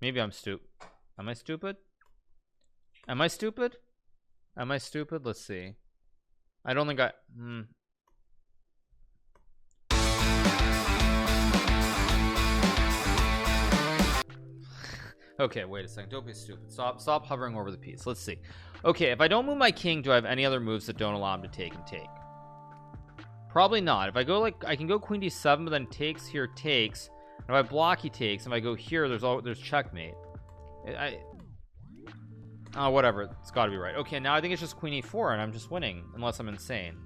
Maybe I'm stupid. Am I stupid? Am I stupid? Am I stupid? Let's see. I don't think I Okay, wait a second. Don't be stupid. Stop hovering over the piece. Let's see. Okay, if I don't move my king, do I have any other moves that don't allow him to take and take? Probably not. If I go like I can go queen d7, but then takes here, takes. And if I block, he takes. If I go here, there's checkmate. Oh, whatever. It's got to be right. Okay, now I think it's just queen e4, and I'm just winning, unless I'm insane.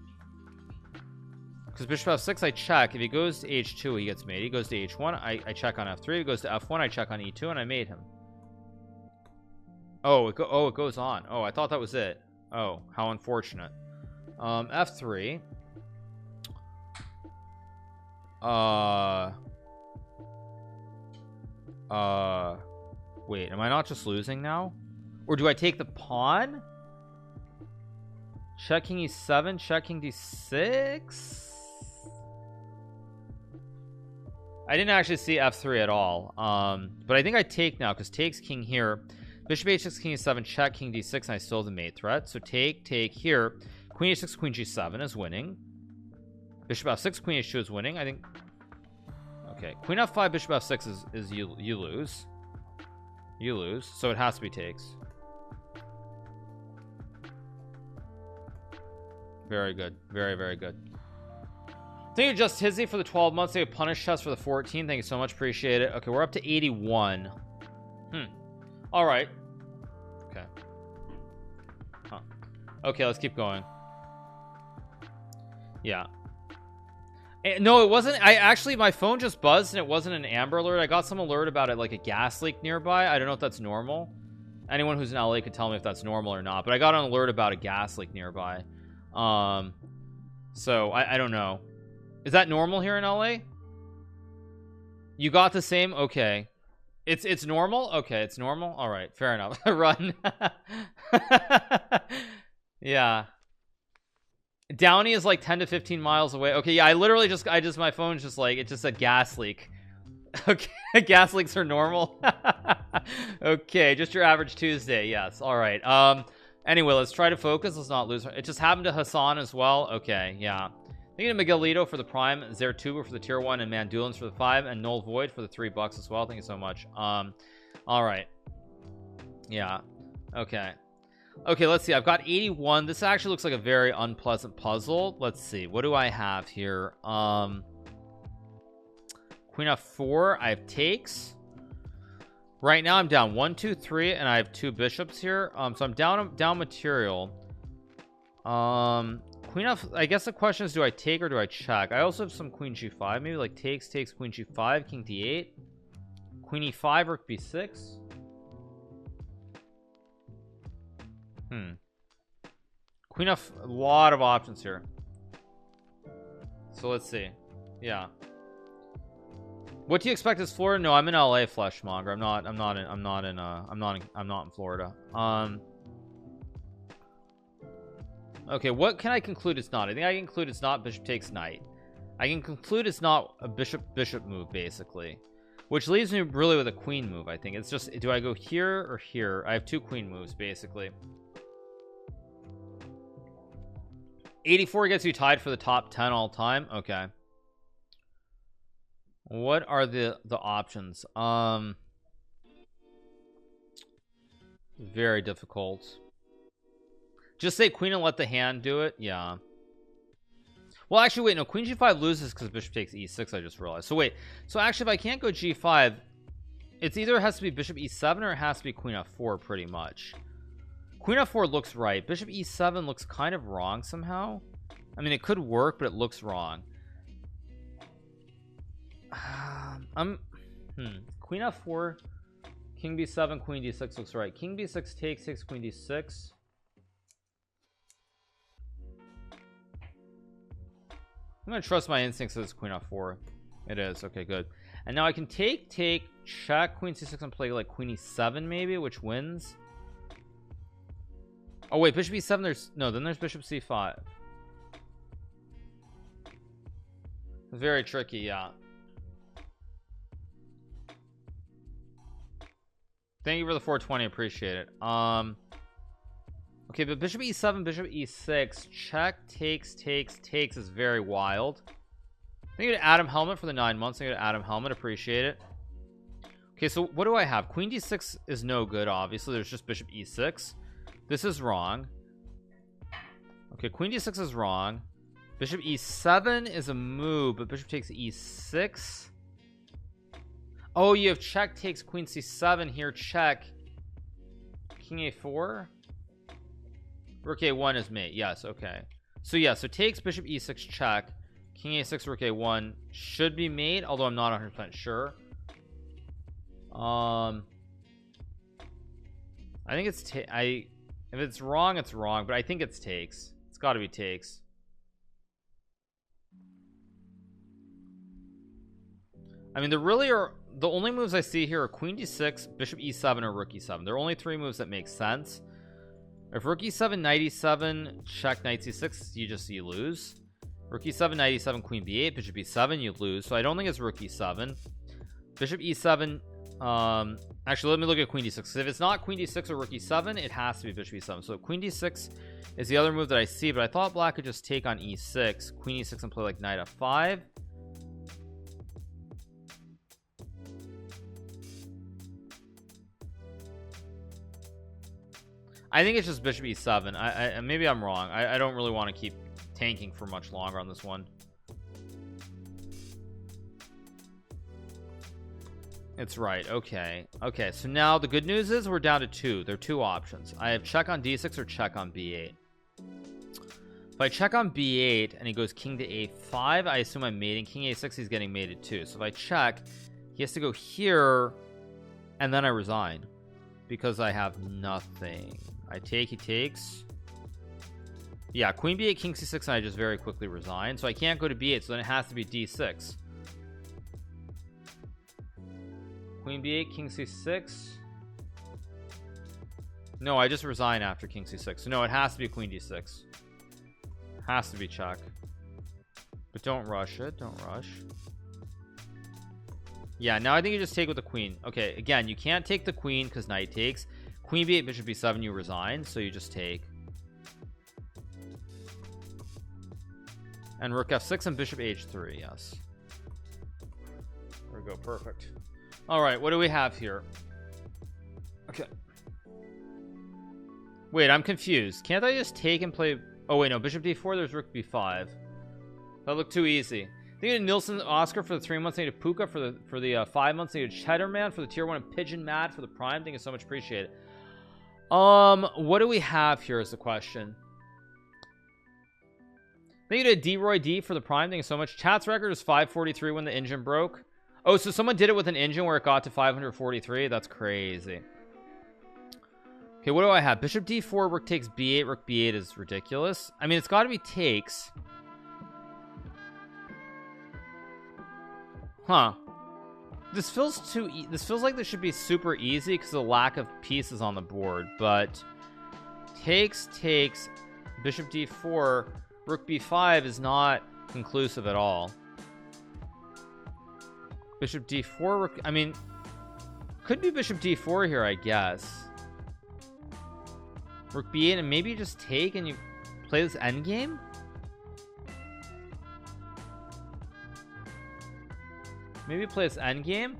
Because bishop f6, I check. If he goes to h2, he gets mate. He goes to h1, I check on f3. He goes to f1, I check on e2, and I made him. Oh, it goes on. Oh, I thought that was it. Oh, how unfortunate. F3. Wait, am I not just losing now? Or do I take the pawn? Check king e7, check king d6. I didn't actually see f3 at all. But I think I take now because takes king here. Bishop h6, king e7, check king d6, and I still have the mate threat. So take here. Queen h6, queen g7 is winning. Bishop f6, queen h2 is winning. I think. Okay, queen f5, bishop f6 is you lose. You lose. So it has to be takes. Very good. Very, very good. Thank you, Just Hizzy, for the 12 months. Thank you, Punish Chest, for the 14. Thank you so much. Appreciate it. Okay, we're up to 81. All right. Okay. Huh. Okay, let's keep going. Yeah. No, it wasn't. My phone just buzzed and it wasn't an Amber Alert. I got some alert about it, like a gas leak nearby. I don't know if that's normal. Anyone who's in LA could tell me if that's normal or not. But I got an alert about a gas leak nearby. So I don't know. Is that normal here in LA? You got the same? Okay. It's normal? Okay, it's normal. All right, fair enough. Run. Yeah. Downey is like 10 to 15 miles away. Okay, yeah, I my phone's just like, it just said gas leak. Okay, gas leaks are normal. Okay, just your average Tuesday. Yes. All right. Anyway, let's try to focus. Let's not lose. It just happened to Hassan as well. Okay, yeah. Thank you to Miguelito for the Prime, Zertuba for the tier 1, and Mandulans for the 5, and Null Void for the $3 as well. Thank you so much. All right. Yeah. Okay. Okay, let's see. I've got 81. This actually looks like a very unpleasant puzzle. Let's see. What do I have here? Queen f4. I have takes. Right now I'm down 1 2 3, and I have 2 bishops here. So I'm down material. Queen f, I guess the question is, do I take or do I check? I also have some queen g5, maybe like takes queen g5, king d8, queen e5, rook b6. Queen f, a lot of options here. So let's see. Yeah. What do you expect is Florida? No, I'm in LA, Fleshmonger. I'm not in Florida. Okay, what can I conclude it's not? I think I can conclude it's not bishop takes knight. I can conclude it's not a bishop move, basically, which leaves me really with a queen move. I think it's just, do I go here or here? I have 2 queen moves, basically. 84 gets you tied for the top 10 all time. Okay, what are the options? Very difficult. Just say queen and let the hand do it. Yeah. Well, actually, wait. No, queen g5 loses because bishop takes e6. I just realized. So wait. So actually, if I can't go g5, it's either has to be bishop e7 or it has to be queen f4. Pretty much. Queen f4 looks right. Bishop e7 looks kind of wrong somehow. I mean, it could work, but it looks wrong. Queen f4, king b7, queen d6 looks right. King b6 takes queen d6. I'm gonna trust my instincts that it's queen f4. It is. Okay, good. And now I can take, check, queen c6, and play like queen e7 maybe, which wins. Oh wait, bishop e7, then there's bishop c5. Very tricky, yeah. Thank you for the 420, appreciate it. Okay, but bishop e7, bishop e6, check, takes is very wild. Thank you to Adam Helmet for the 9 months. Thank you to Adam Helmet, appreciate it. Okay, so what do I have? Queen d6 is no good, obviously. There's just bishop e6. This is wrong. Okay, queen d6 is wrong. Bishop e7 is a move, but bishop takes e6. Oh, you have check takes queen c7 here. Check. King a4. Rook a1 is mate. Yes, okay. So yeah, so takes bishop e6 check. King a6 rook a1 should be mate, although I'm not 100% sure. I think it's if it's wrong, it's wrong, but I think it's takes. It's got to be takes. I mean, the only moves I see here are queen d6, bishop e7, or rook e7. There are only 3 moves that make sense. If rook e7, knight e7, check, knight c6, you lose. Rook e7, knight e7, queen b8, bishop e7, you lose. So I don't think it's rook e7. Bishop e7. Actually, let me look at queen d6. If it's not queen d6 or rook e7, it has to be bishop e7. So queen d6 is the other move that I see, but I thought black could just take on e6, queen e6, and play like knight f5. I think it's just bishop e7. I maybe I'm wrong. I don't really want to keep tanking for much longer on this one. It's right. Okay, so now the good news is we're down to 2. There are 2 options. I have check on d6 or check on b8. If I check on b8 and he goes king to a5, I assume I'm mating. King a6, he's getting mated too. So if I check, he has to go here, and then I resign because I have nothing. I take, he takes. Yeah, queen b8, king c6, and I just very quickly resign. So I can't go to b8, so then it has to be d6. Queen b8, king c6. No, I just resign after king c6. So no, it has to be queen d6. Has to be check. But don't rush it. Don't rush. Yeah, now I think you just take with the queen. Okay, again, you can't take the queen because knight takes. Queen b8, bishop b7, you resign. So you just take. And rook f6 and bishop h3. Yes. There we go. Perfect. All right, what do we have here? Okay. Wait, I'm confused. Can't I just take and play? Oh wait, no, bishop d4. There's rook b5. That looked too easy. Thank you to Nilsson Oscar for the 3 months. Thank you to Puka for the 5 months. Thank you to Cheddarman for the tier 1 and Pigeon Mad for the prime. Thank you so much. Appreciate it. What do we have here is the question. Thank you to D-Roy D for the prime. Thank you so much. Chat's record is 543 when the engine broke. Oh, so someone did it with an engine where it got to 543. That's crazy. Okay, what do I have? Bishop d4, rook takes b8. Rook b8 is ridiculous. I mean, it's got to be takes. Huh. This feels like this should be super easy because of the lack of pieces on the board, but takes, bishop d4, rook b5 is not conclusive at all. Bishop d4, rook, I mean, could be bishop d4 here, I guess. Rook b8, and maybe you just take and you play this endgame? Maybe play this endgame.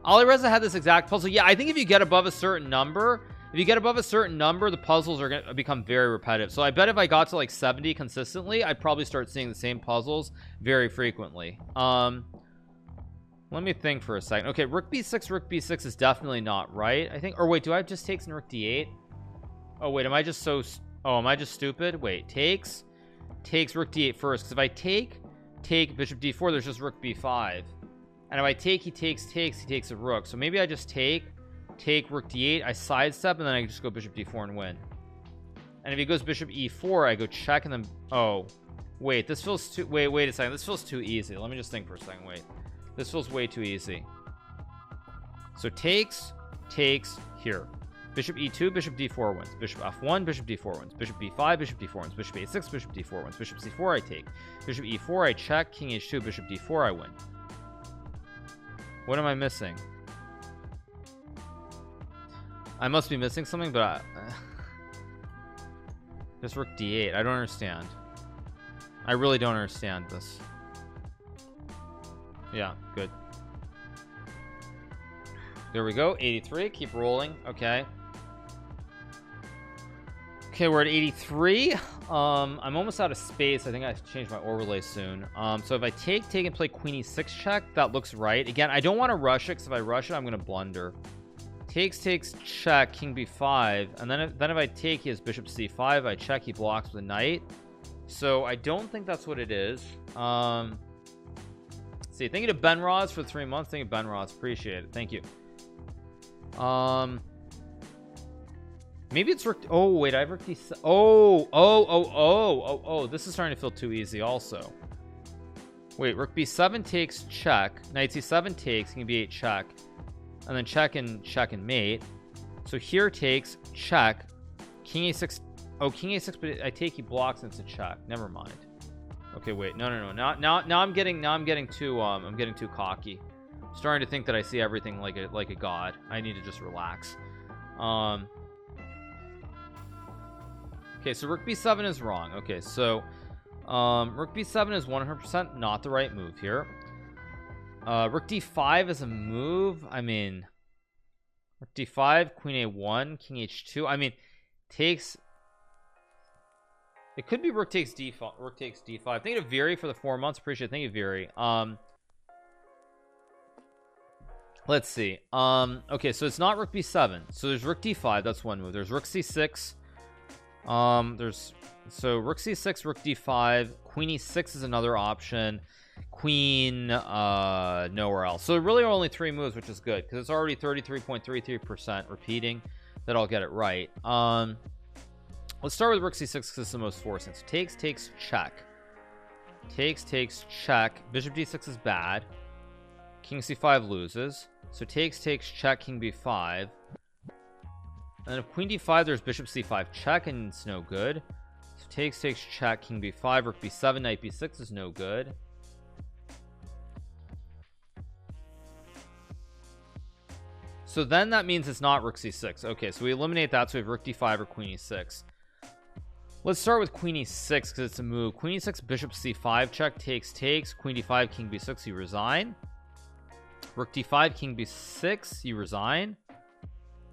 Ali Reza had this exact puzzle. Yeah, I think if you get above a certain number, the puzzles are going to become very repetitive. So I bet if I got to like 70 consistently, I'd probably start seeing the same puzzles very frequently. Let me think for a second. Okay, rook b6 is definitely not right, I think. Or wait, do I have just takes and rook d8? Oh wait, am I just stupid? Wait, takes rook d8 first, because if I take bishop d4, there's just rook b5. And if I take, he takes a rook. So maybe I just take rook d8, I sidestep, and then I just go bishop d4 and win. And if he goes bishop e4, I go check, and then wait, this feels too wait a second, this feels too easy. Let me just think for a second. Wait, this feels way too easy. So takes here, bishop e2, bishop d4 wins, bishop f1, bishop d4 wins, bishop b5, bishop d4 wins, bishop a6, bishop d4 wins, bishop c4, I take, bishop e4, I check, king h2, bishop d4, I win. What am I missing? I must be missing something, but just rook d8. I don't understand. I really don't understand this. Yeah, good. There we go. 83. Keep rolling. Okay. Okay, we're at 83. I'm almost out of space. I think I have to change my overlay soon. So if I take and play queen e6 check, that looks right. Again, I don't want to rush it, because if I rush it, I'm going to blunder. Takes check, king b5, and then if I take, he has bishop c5. I check, he blocks with a knight. So I don't think that's what it is. See, thank you to Ben Ross for 3 months. Thank you, Ben Ross. Appreciate it. Thank you. Maybe it's rook. Oh wait, I have rook d7. Oh, this is starting to feel too easy also. Wait, rook b7 takes check, knight c7 takes, king b8 check, and then check and mate. So here takes check, king a6. Oh, king a6, but I take, he blocks, and it's a check. Never mind. Okay, wait, no. Now I'm getting too cocky. I'm starting to think that I see everything like a god. I need to just relax. Okay, so rook b7 is wrong. Okay, so rook b7 is 100% not the right move here. Rook d5 is a move. I mean, rook d5, queen a1, king h2. I mean, takes. It could be rook takes d5. Rook takes d5. Thank you to Viri for the 4 months. Appreciate it. Thank you, Viri. Let's see. Okay, so it's not rook b7. So there's rook d5. That's one move. There's rook c6. So rook c6, rook d5, queen e6 is another option. Queen nowhere else. So really are only 3 moves, which is good because it's already 33.33% repeating that I'll get it right. Let's start with rook c6 because it's the most forcing. So takes check, takes check, bishop d6 is bad, king c5 loses, so takes check, king b5. And then if queen d5, there's bishop c5 check, and it's no good. So takes check, king b5, rook b7, knight b6 is no good. So then that means it's not rook c6. Okay, so we eliminate that, so we have rook d5 or queen e6. Let's start with queen e6 because it's a move. Queen e6, bishop c5 check, takes, queen d5, king b6, you resign. Rook d5, king b6, you resign.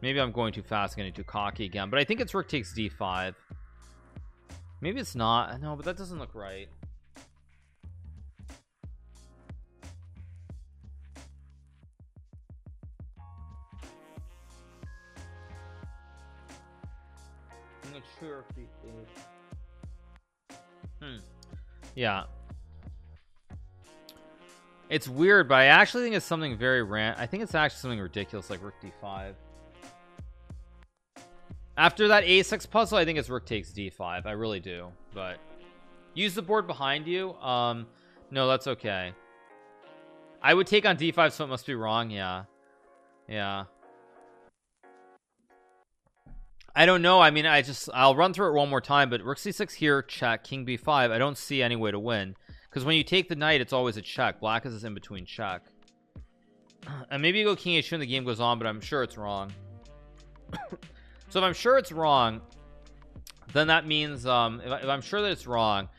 Maybe I'm going too fast, getting too cocky again, but I think it's rook takes d5. Maybe it's not. No, but that doesn't look right. I'm not sure if the yeah, it's weird, but I actually think it's something very I think it's actually something ridiculous like rook d5. After that a6 puzzle, I think it's rook takes d5. I really do, but use the board behind you. No, that's okay. I would take on d5, so it must be wrong. Yeah. I don't know. I mean, I'll run through it one more time, but rook c6 here, check, king b5. I don't see any way to win because when you take the knight, it's always a check. Black is this in between check, and maybe you go king h2 and the game goes on, but I'm sure it's wrong. So if I'm sure it's wrong, then that means if I'm sure that it's wrong,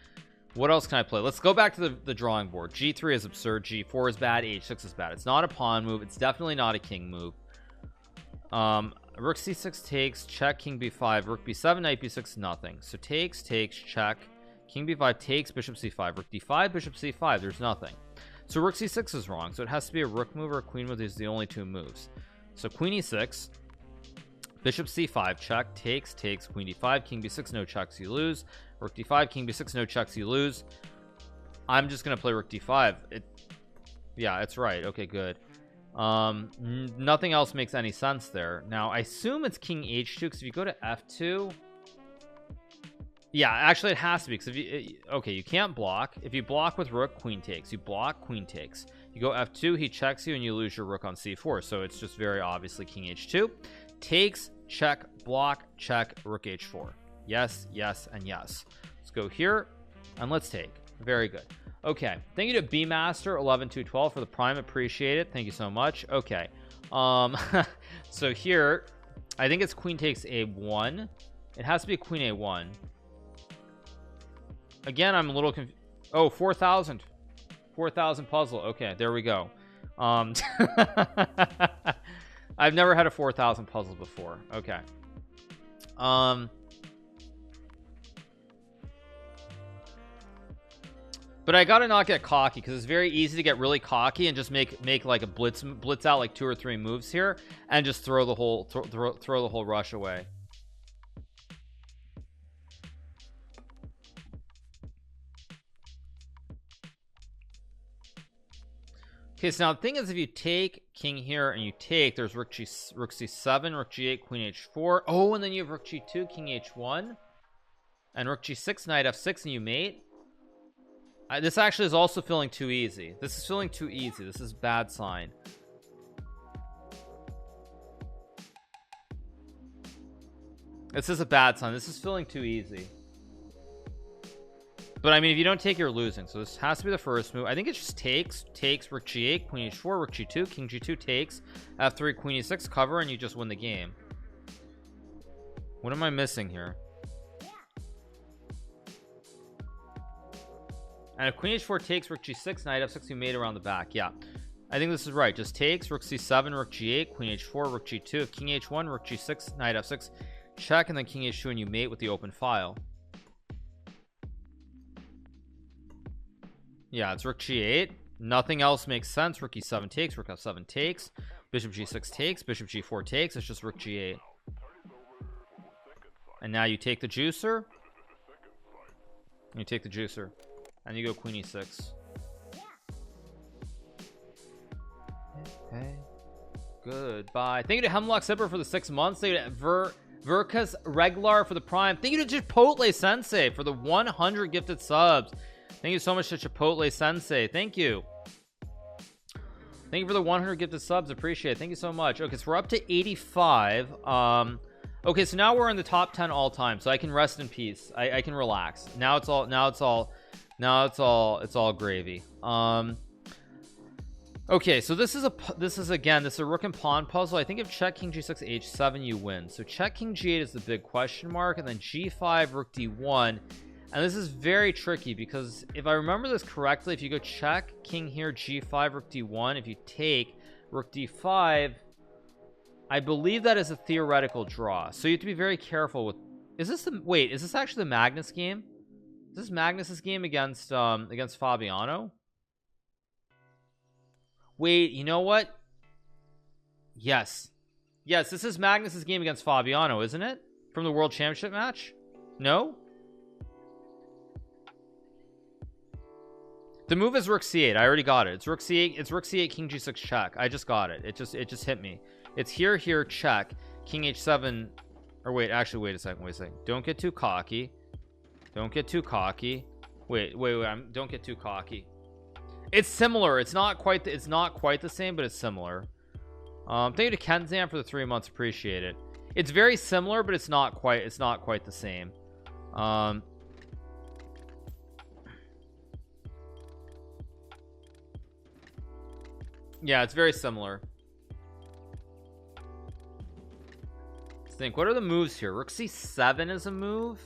what else can I play? Let's go back to the drawing board. G3 is absurd, G4 is bad, H6 is bad. It's not a pawn move, it's definitely not a king move. Rook c6 takes, check, king b5, rook b7, knight b6, nothing. So takes, check, king b5 takes, bishop c5, rook d5, bishop c5, there's nothing. So rook c6 is wrong, so it has to be a rook move or a queen move. These are the only 2 moves. So queen e6, bishop c5 check, takes, queen d5, king b6, no checks, you lose. Rook d5, king b6, no checks, you lose. I'm just gonna play rook d5. Yeah, it's right. Okay, good. Nothing else makes any sense there. Now I assume it's king h2 because if you go to f2, yeah, actually it has to be because if you okay, you can't block. If you block with rook, queen takes. You block, queen takes. You go f2, he checks you, and you lose your rook on c4. So it's just very obviously king h2. Takes, check, block, check, rook h4. Yes, and yes. Let's go here and let's take. Very good. Okay, thank you to bmaster 11212 for the prime. Appreciate it. Thank you so much. Okay, so here I think it's queen takes a1. It has to be queen a1. Again, I'm a little confused. Oh, 4,000 puzzle. Okay, there we go. I've never had a 4,000 puzzle before. Okay. But I gotta not get cocky, because it's very easy to get really cocky and just make like a blitz out like 2 or 3 moves here and just throw the whole throw the whole rush away. Okay, so now the thing is, if you take king here and you take, there's rook c7, rook g8, queen h4. Oh, and then you have rook g2, king h1, and rook g6, knight f6, and you mate. This actually is also feeling too easy. This is feeling too easy. This is bad sign. This is a bad sign. This is feeling too easy. But I mean, if you don't take, you're losing. So this has to be the first move. I think it just takes rook g8, queen h4, rook g2, king g2 takes, f3, queen e6, cover, and you just win the game. What am I missing here? And if queen h4 takes, rook g6, knight f6, you mate around the back. Yeah, I think this is right. Just takes, rook c7, rook g8, queen h4, rook g2. If king h1, rook g6, knight f6, check, and then king h2, and you mate with the open file. Yeah, it's rook g8. Nothing else makes sense. Rook e7 takes, rook f7 takes, bishop g6 takes, bishop g4 takes. It's just rook g8. And now you take the juicer. You take the juicer. And you go queen e6. Okay. Goodbye. Thank you to Hemlock Zipper for the 6 months. Thank you to Verkas Reglar for the prime. Thank you to Chipotle Sensei for the 100 gifted subs. Thank you so much to Chipotle Sensei. Thank you. Thank you for the 100 gifted subs. Appreciate it. Thank you so much. Okay, so we're up to 85. Okay, so now we're in the top 10 all time, so I can rest in peace. I can relax. Now it's all gravy. Okay, so this is a rook and pawn puzzle. I think if check king g6 h7 you win. So check king g8 is the big question mark, and then g5 rook d1. And this is very tricky, because if I remember this correctly, if you go check king here, g5 rook d1, if you take rook d5, I believe that is a theoretical draw. So you have to be very careful with, is this actually the Magnus game? Is this Magnus's game against Fabiano? Wait, you know what? Yes, this is Magnus's game against Fabiano, isn't it? From the World Championship match? No. The move is rook c8. I already got it. It's rook c8. It's rook c8, king g6 check. I just got it. It just hit me. It's here check, king h7. Or wait a second. Don't get too cocky. Wait, don't get too cocky. It's similar. It's not quite the same, but it's similar. Thank you to Kenzan for the 3 months. Appreciate it. It's very similar, but it's not quite the same. Yeah, it's very similar. Let's think. What are the moves here? Rook c7 is a move.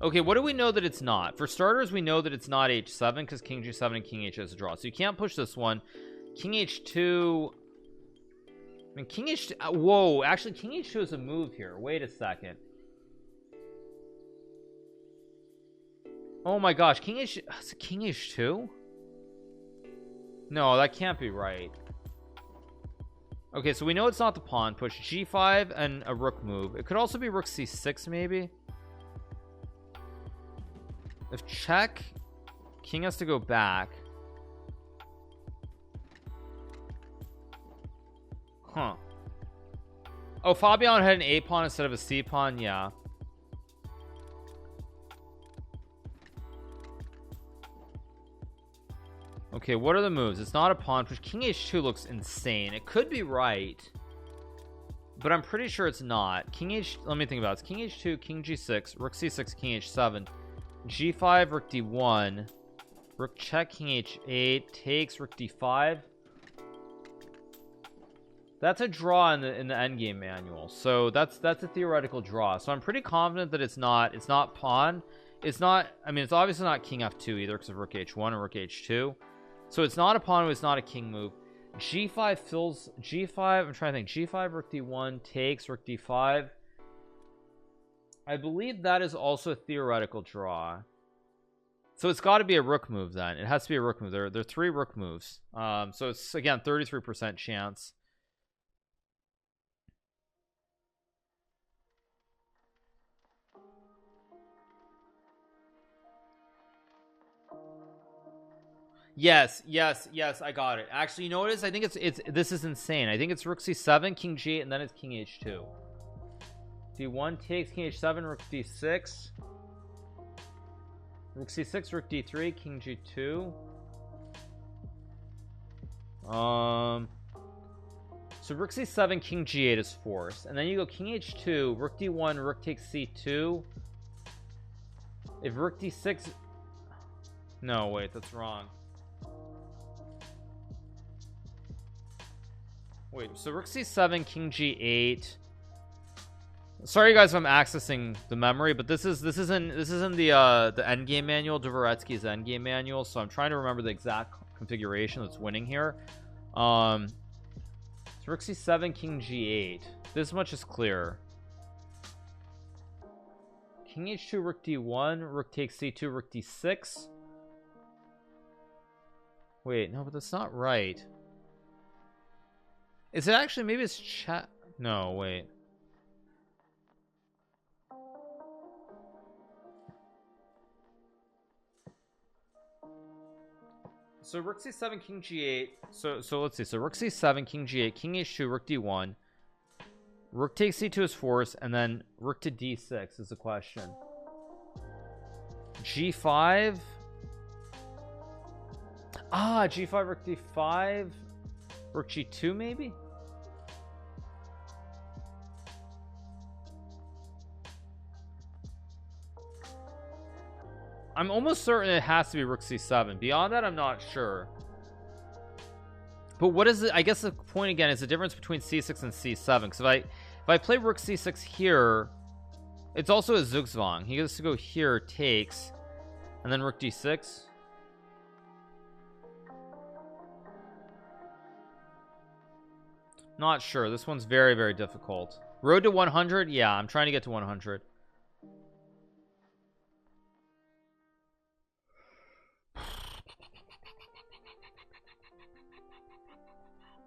Okay, what do we know that it's not? For starters, we know that it's not h7 because king g7 and king h is a draw. So you can't push this one. King h2. I mean, king h2. Whoa, actually, king h2 is a move here. Wait a second. Oh my gosh, king h2? No, that can't be right. Okay, so we know it's not the pawn push. G5 and a rook move. It could also be rook c6 maybe. If check, king has to go back. Huh. Oh, Fabian had an A pawn instead of a C pawn. Yeah. Okay, what are the moves? It's not a pawn push. King h2 looks insane. It could be right, but I'm pretty sure it's not. Let me think about it. It's king h2, king g6, rook c6, king h7, g5, rook d1, rook check, king h8, takes, rook d5. That's a draw in the Endgame manual. So that's a theoretical draw. So I'm pretty confident that it's not pawn. It's not, I mean, it's obviously not king f2 either because of rook h1 or rook h2. So it's not a pawn move, it's not a king move. G5 fills G5. I'm trying to think. G5, rook d1 takes rook d5. I believe that is also a theoretical draw. So it's got to be a rook move then. It has to be a rook move. There are 3 rook moves. So it's again 33% chance. Yes, I got it. Actually, you know what it is? I think it's this is insane. I think it's rook c7, king g8, and then it's king h2. d1 takes, king h7, rook d6, rook c6, rook d3, king g2. So rook c7, king g8 is forced, and then you go king h2, rook d1, rook takes c2. If rook d6, no, wait, that's wrong. Wait, so rook c7, king g8. Sorry guys if I'm accessing the memory, but this is in the endgame manual, Dvoretsky's endgame manual, so I'm trying to remember the exact configuration that's winning here. So rook c7, king g8. This much is clear. King h2, rook d1, rook takes c2, rook d6. Wait, no, but that's not right. Is it actually, maybe it's chat? No, wait. So rook c7, king g8. So let's see. So rook c7, king g8, king h2, rook d1. Rook takes c2 is forced, and then rook to d6 is the question. g5. Ah, g5, rook d5. Rook g2 maybe? I'm almost certain it has to be rook c7. Beyond that, I'm not sure. But what is it? I guess the point again is the difference between c6 and c7. Because if I play rook c6 here, it's also a zugzwang. He gets to go here, takes, and then rook d6. Not sure. This one's very, very difficult. Road to 100. Yeah, I'm trying to get to 100.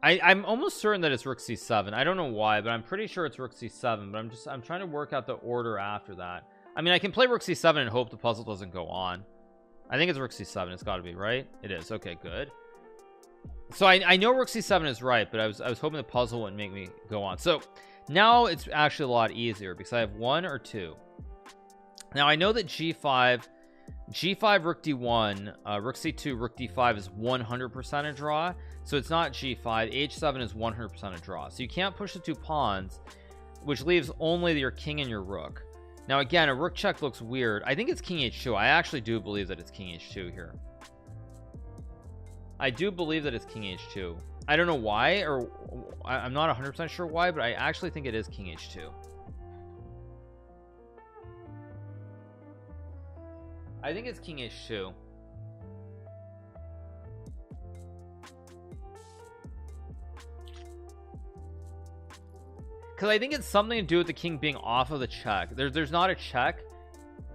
I'm almost certain that it's rook c7. I don't know why, but I'm pretty sure it's rook c7. But I'm trying to work out the order after that. I mean, I can play rook c7 and hope the puzzle doesn't go on. I think it's rook c7. It's got to be right. It is. Okay, good. So I know rook c7 is right, but I was hoping the puzzle wouldn't make me go on. So now it's actually a lot easier because I have 1 or 2. Now I know that g5 rook d1, rook c2, rook d5 is 100% a draw. So it's not g5. h7 is 100% a draw. So you can't push the 2 pawns, which leaves only your king and your rook. Now again, a rook check looks weird. I think it's king h2. I actually do believe that it's king h2 here. I do believe that it's king h2. I don't know why, or I'm not 100% sure why, but I actually think it is king h2. I think it's king h2. Because I think it's something to do with the king being off of the check. There's not a check,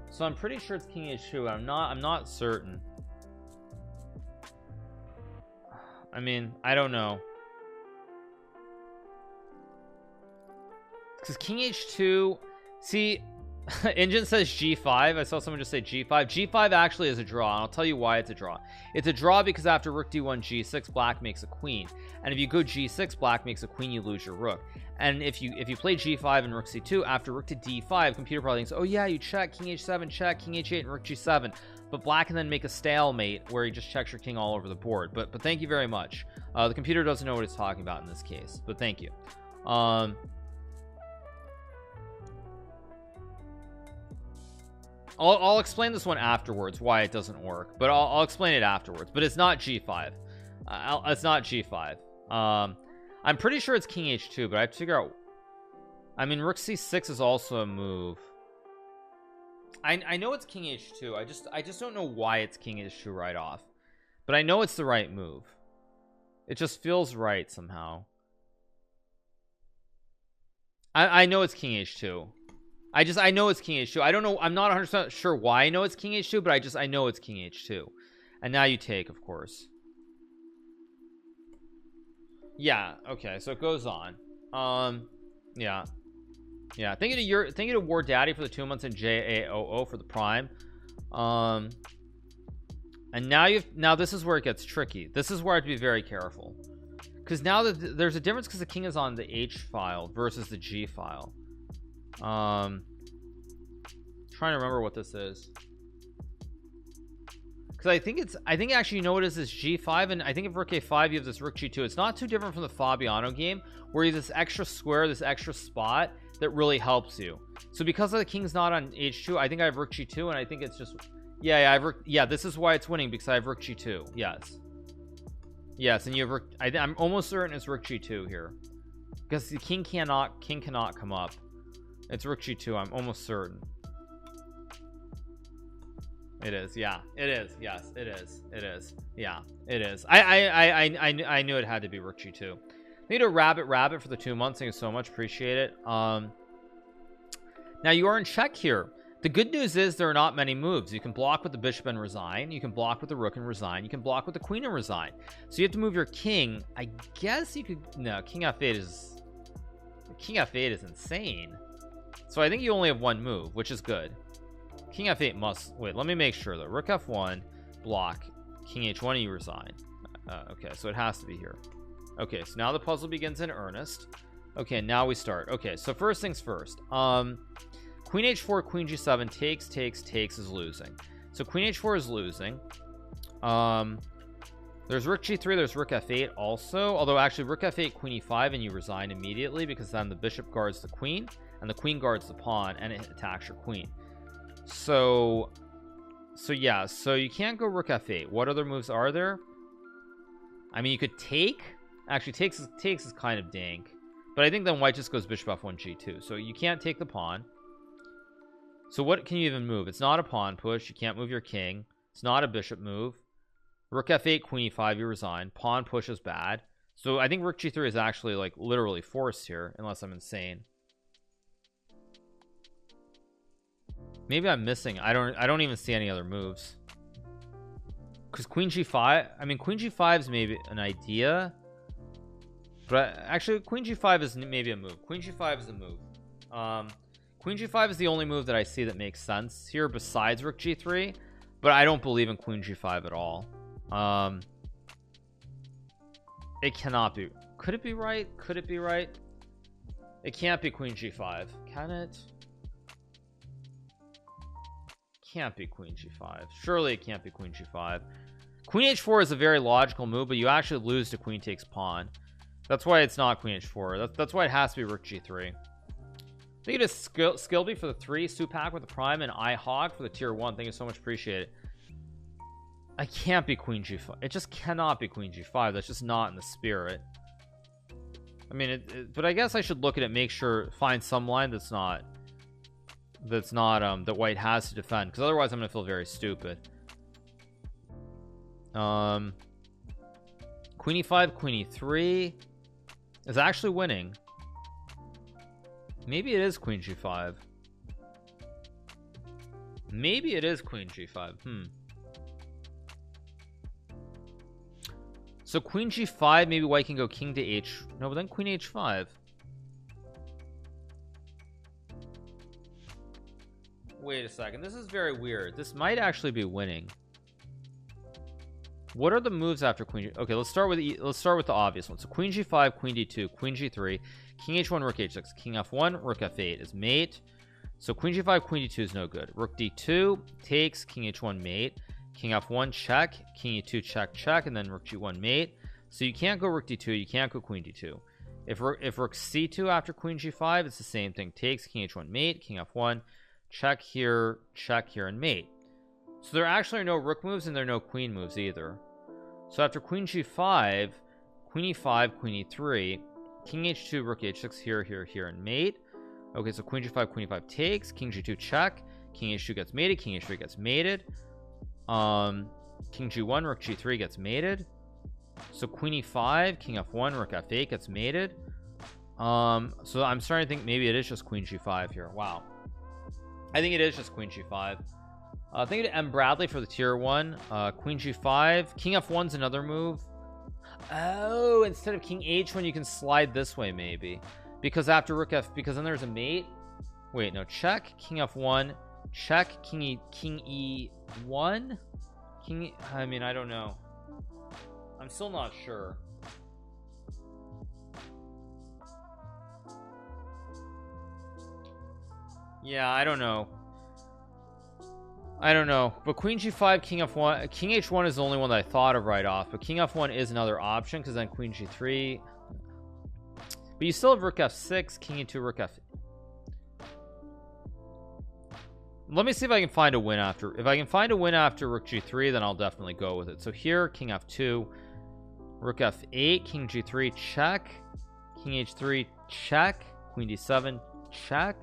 so I'm pretty sure it's king h2. I'm not certain. I mean, I don't know. Because king h2, see, Engine says g5. I saw someone just say g5. G5 actually is a draw, and I'll tell you why it's a draw. It's a draw because after rook d1 g6, black makes a queen, and if you go g6, black makes a queen, you lose your rook. And if you play g5 and rook c2, after rook to d5, computer probably thinks, oh yeah, you check, king h7, check, king h8, and rook g7. But black can then make a stalemate where he just checks your king all over the board. But thank you very much. The computer doesn't know what it's talking about in this case, but thank you. I'll explain this one afterwards, why it doesn't work, but I'll explain it afterwards. But it's not g5. It's not g5. I'm pretty sure it's king h2, but I have to figure out. I mean, rook c6 is also a move. I know it's king h2. I just don't know why it's king h2 right off, but I know it's the right move. It just feels right somehow. I know it's king h2. I know it's king h2. I don't know. I'm not 100% sure why I know it's king h2, but I know it's king h2. And now you take, of course. Yeah, okay, so it goes on. Yeah. Thank you to War Daddy for the 2 months and JAOO for the Prime. And now this is where it gets tricky. This is where I have to be very careful. Because now that there's a difference, because the king is on the H file versus the G file. Trying to remember what this is. Because I think actually, you know what it is G5, and I think if rook A5 you have this rook G2. It's not too different from the Fabiano game where you have this extra square, this extra spot that really helps you. So because the king's not on H2, I think I have rook G2, and I think it's just yeah, this is why it's winning, because I have rook G2. Yes, and you have rook. I'm almost certain it's rook G2 here, because the king cannot come up. It's rook G2. I'm almost certain. It is. Yeah, it is. Yes, it is. It is. Yeah, it is. I knew it had to be rook G2. Need a rabbit for the 2 months. Thank you so much. Appreciate it. Now you are in check here. The good news is there are not many moves. You can block with the bishop and resign. You can block with the rook and resign. You can block with the queen and resign. So you have to move your king. I guess you could. No, king f8 is insane. So I think you only have one move, which is good. King f8 must wait. Let me make sure though. Rook f1, block. King h1, you resign. Okay, so it has to be here. Okay, so now the puzzle begins in earnest. Okay, now we start. Okay, so first things first. Queen h4, queen g7, takes is losing. So queen h4 is losing. There's rook g3, there's rook f8 also. Although actually rook f8, queen e5, and you resign immediately, because then the bishop guards the queen, and the queen guards the pawn, and it attacks your queen. So yeah, so you can't go rook f8. What other moves are there? I mean, you could take. Actually, takes is kind of dank, but I think then white just goes bishop f1 g2. So you can't take the pawn. So what can you even move? It's not a pawn push. You can't move your king. It's not a bishop move. Rook f8, queen e5, you resign. Pawn push is bad. So I think rook g3 is actually like literally forced here, unless I'm insane. Maybe I'm missing. I don't even see any other moves. Because queen g5, I mean, queen g5 is maybe an idea, but actually queen g5 is maybe a move. Queen g5 is a move. Queen g5 is the only move that I see that makes sense here besides rook g3, but I don't believe in queen g5 at all. It cannot be. Could it be right? Could it be right? It can't be queen g5, can it? Can't be queen g5. Surely it can't be queen g5. Queen h4 is a very logical move, but you actually lose to queen takes pawn. That's why it's not queen h4. That's why it has to be rook g3. Thank you to Skilby for the 3, Supak with the prime, and iHog for the tier 1. Thank you so much. Appreciate it. I can't be queen g5. It just cannot be queen g5. That's just not in the spirit. I mean, but I guess I should look at it, make sure, find some line that's not that white has to defend, because otherwise I'm gonna feel very stupid. Queen e5, queen e3 is actually winning. Maybe it is queen g5. Maybe it is queen g5. So queen g5, maybe white can go king to h. No, but then queen h5. Wait a second. This is very weird. This might actually be winning. What are the moves after queen g? Okay, let's start with the obvious one. So queen g5, queen d2, queen g3, king h1, rook h6, king f1, rook f8 is mate. So queen g5, queen d2 is no good. Rook d2 takes, king h1 mate, king f1 check, king e2 check check, and then rook g1 mate. So you can't go rook d2, you can't go queen d2. If rook c2 after queen g5, it's the same thing. Takes, king h1 mate, king f1 check here, and mate. So there actually are no rook moves, and there are no queen moves either. So after queen g5, queen e5, queen e3, king h2, rook h6, here, and mate. Okay, so queen g5 takes, king g2 check, king h2 gets mated, king h3 gets mated, king g1, rook g3 gets mated. So queen e5, king f1, rook f8 gets mated. So I'm starting to think maybe it is just queen g5 here. Wow, I think it is just queen g5. Thank you to M Bradley for the tier 1. Queen g5, king f1's another move. Oh, instead of king h1 you can slide this way maybe, because after rook f, because then there's a mate. Wait, no, check, king f1, check, king e1, I mean, I don't know, I'm still not sure. Yeah, I don't know, but queen g5, king f1, king h1 is the only one that I thought of right off, but king f1 is another option because then queen g3, but you still have rook f6, king e2, rook f. Let me see if I can find a win after. If I can find a win after rook g3, then I'll definitely go with it. So here, king f2, rook f8, king g3 check, king h3 check, queen d7 check.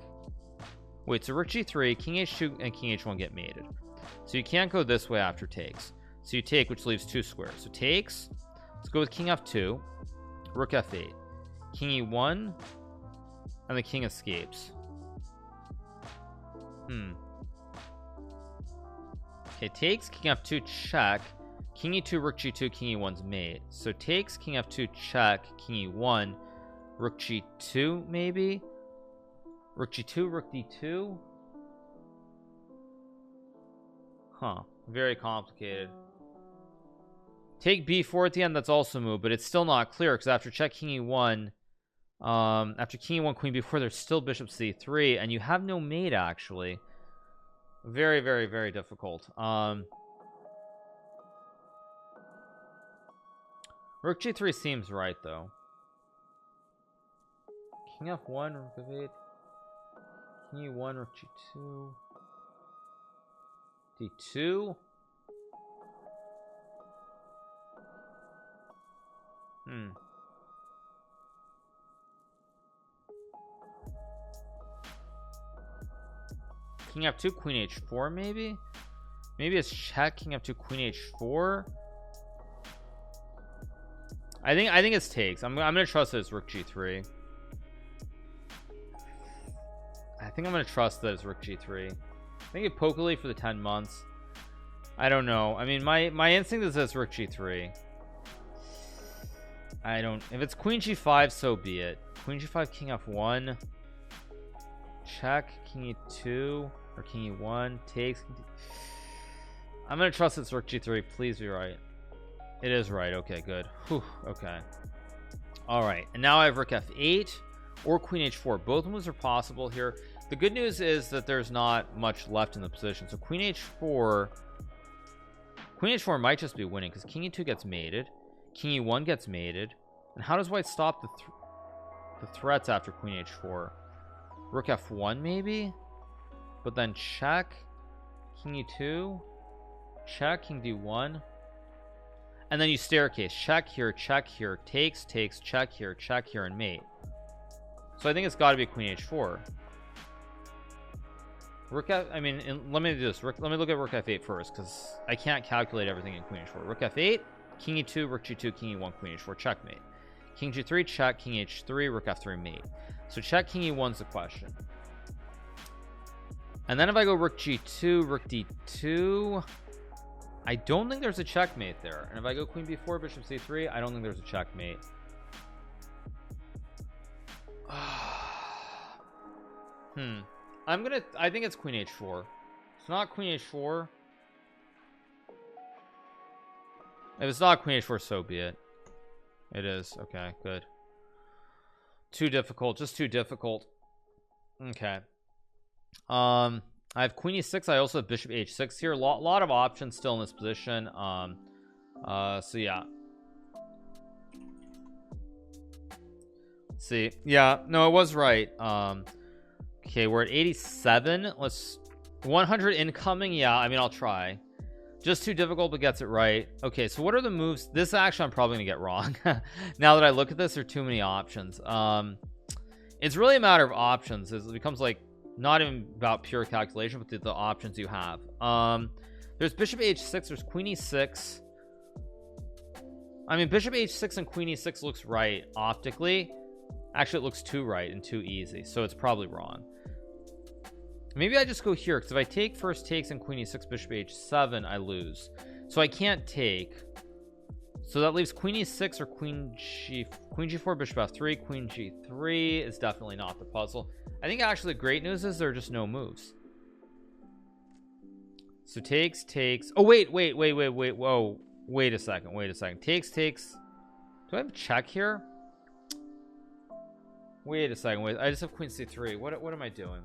Wait, so rook g3, king h2 and king h1 get mated, so you can't go this way after takes, so you take, which leaves 2 squares. So takes, let's go with king f2, rook f8, king e1, and the king escapes. Okay, takes, king f2 check, king e2, rook g2, king e1's mate. So takes, king f2 check, king e1, rook g2 maybe, rook g2, rook d2. Huh, very complicated. Take b4 at the end, that's also a move, but it's still not clear because after check king e1, after king e1, queen b4, there's still bishop c3, and you have no mate actually. Very, very, very difficult. Rook g3 seems right though. King f1, rook f8, king e1, rook g2, d2. King f2, queen h4 maybe it's check, king f2, queen h4. I think it's takes. I'm gonna trust that it's rook g3. I think I'm gonna trust that it's rook g3. I think it Pokeley for the 10 months. I don't know. I mean, my instinct is that it's rook g3. I don't. If it's queen g5, so be it. Queen g5, king f1, check, king e2 or king e1 takes. I'm gonna trust it's rook g3. Please be right. It is right. Okay, good. Whew, okay. All right, and now I have rook f8 or queen h4. Both moves are possible here. The good news is that there's not much left in the position. So queen h4 might just be winning because king e2 gets mated, king e1 gets mated. And how does white stop the threats after queen h4? Rook f1 maybe, but then check, king e2, check, king d1, and then you staircase, check here, takes, check here, and mate. So I think it's got to be queen h4. Rook f, I mean, let me do this. Let me look at rook f8 first because I can't calculate everything in queen h4. Rook f8, king e2, rook g2, king e1, queen h4, checkmate. King g3 check, king h3, rook f3 mate. So check, king e1's the question. And then if I go rook g2, rook d2, I don't think there's a checkmate there. And if I go queen b4, bishop c3, I don't think there's a checkmate. I think it's queen h4. It's not queen h4. If it's not queen h4, so be it. It is. Okay, good. Too difficult, just too difficult. Okay. I have queen e6. I also have bishop h6 here. Lot of options still in this position. So yeah. Let's see. Yeah, no, it was right. Okay, we're at 87. Let's 100 incoming. Yeah, I mean, I'll try. Just too difficult, but gets it right. Okay, so what are the moves? This actually I'm probably gonna get wrong. Now that I look at this, there are too many options. It's really a matter of options. It becomes like not even about pure calculation, but the options you have. There's bishop h6, there's queen e6. I mean, bishop h6 and queen e6 looks right optically. Actually, it looks too right and too easy, so it's probably wrong. Maybe I just go here, because if I take first takes and queen e6, bishop h7, I lose. So I can't take. So that leaves queen e6 or queen g4, bishop f3, queen g3 is definitely not the puzzle. I think actually the great news is there are just no moves. So takes. Oh, wait. Whoa. Wait a second. Takes. Do I have a check here? Wait a second. Wait, I just have queen c3. What am I doing?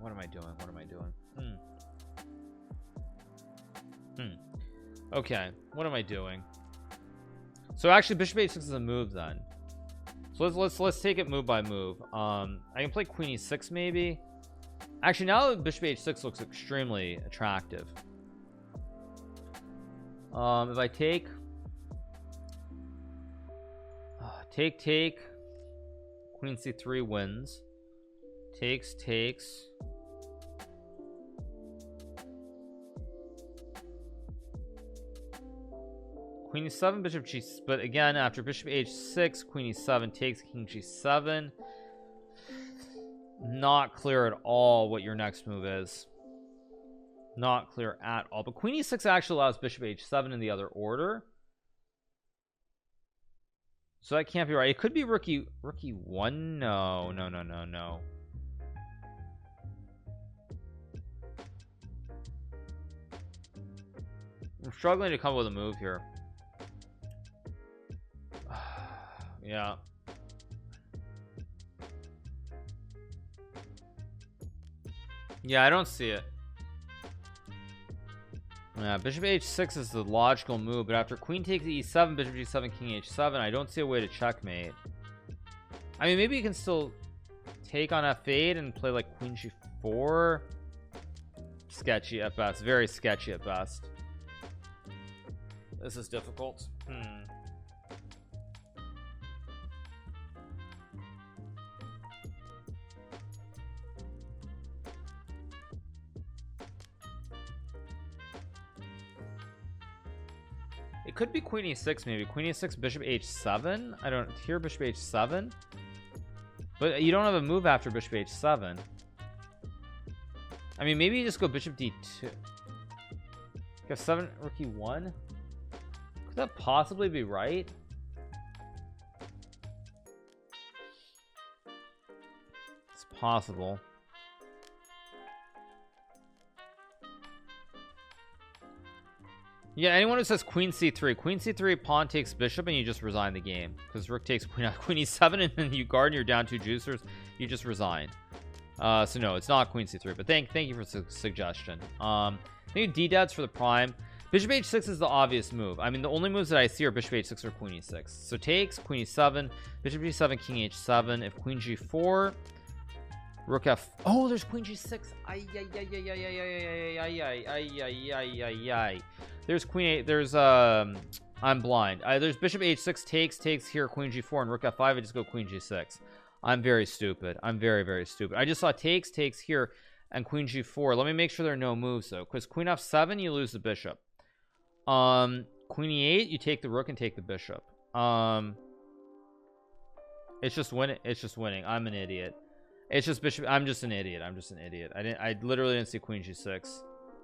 Okay, what am I doing? So actually bishop h6 is a move then. So let's take it move by move. I can play queen e6 maybe. Actually, now that bishop h6 looks extremely attractive. If I take queen c3 wins. Takes. Queen e7, bishop g, but again after bishop h6, queen e7 takes, king g7. Not clear at all what your next move is. Not clear at all. But queen e6 actually allows bishop h7 in the other order. So that can't be right. It could be rook e1. No. I'm struggling to come up with a move here. Yeah. Yeah, I don't see it. Yeah, bishop h6 is the logical move, but after queen takes e7, bishop g7, king h7, I don't see a way to checkmate. I mean, maybe you can still take on f8 and play like queen g4. Sketchy at best, very sketchy at best. This is difficult. It could be queen e6 maybe. Queen e6, bishop h7. I don't hear bishop h7. But you don't have a move after bishop h7. I mean, maybe you just go bishop d2. f7, rook e1. Could that possibly be right? It's possible. Yeah, anyone who says queen c3, pawn takes bishop, and you just resign the game because rook takes queen e7, and then you guard and you're down 2 juicers, you just resign. So no, it's not queen c3, but thank you for the suggestion. Maybe d-dads for the prime. Bishop h6 is the obvious move. I mean, the only moves that I see are bishop h6 or queen e6. So takes, queen e7, bishop g7, king h7. If queen g4, rook f. Oh, there's queen g6. There's queen 8. There's I'm blind. There's bishop h6 takes here, queen g4, and rook f5. I just go queen g6. I'm very stupid. I'm very stupid. I just saw takes here and queen g4. Let me make sure there are no moves though, because queen f7 you lose the bishop. Queen e8 you take the rook and take the bishop. It's just winning. I'm an idiot. It's just bishop. I'm just an idiot. I literally didn't see queen g6.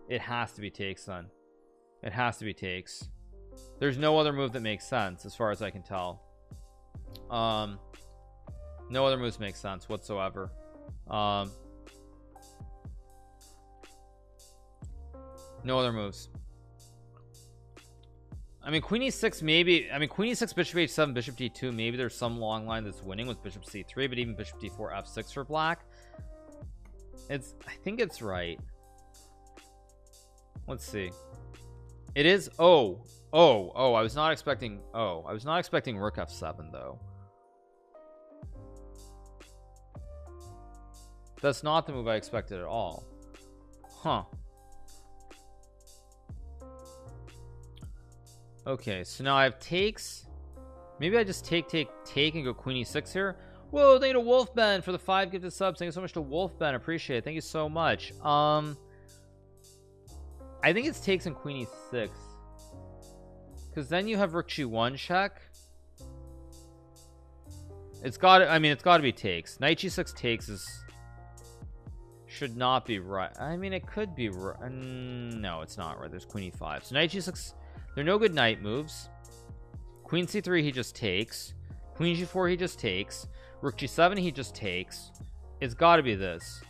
It has to be takes then. It has to be takes. There's no other move that makes sense as far as I can tell. No other moves make sense whatsoever. No other moves. I mean, queen e6 maybe. I mean, queen e6, bishop h7, bishop d2. Maybe there's some long line that's winning with bishop c3, but even bishop d4, f6 for black. I think it's right. Let's see. It is. Oh. I was not expecting. I was not expecting rook f7 though. That's not the move I expected at all. Huh. Okay, so now I have takes. Maybe I just take and go queen e6 here. Whoa, thank you to Wolfben for the 5 gifted subs. Thank you so much to Wolfben. Appreciate it. Thank you so much. I think it's takes and queen e6, because then you have rook g1 check. It's got, I mean, it's got to be takes. Knight g6 takes should not be right. I mean, it could be right. No, it's not right. There's queen e5. So knight g6, there are no good knight moves. Queen c3, he just takes. Queen g4, he just takes. Rook g7, he just takes. It's got to be this.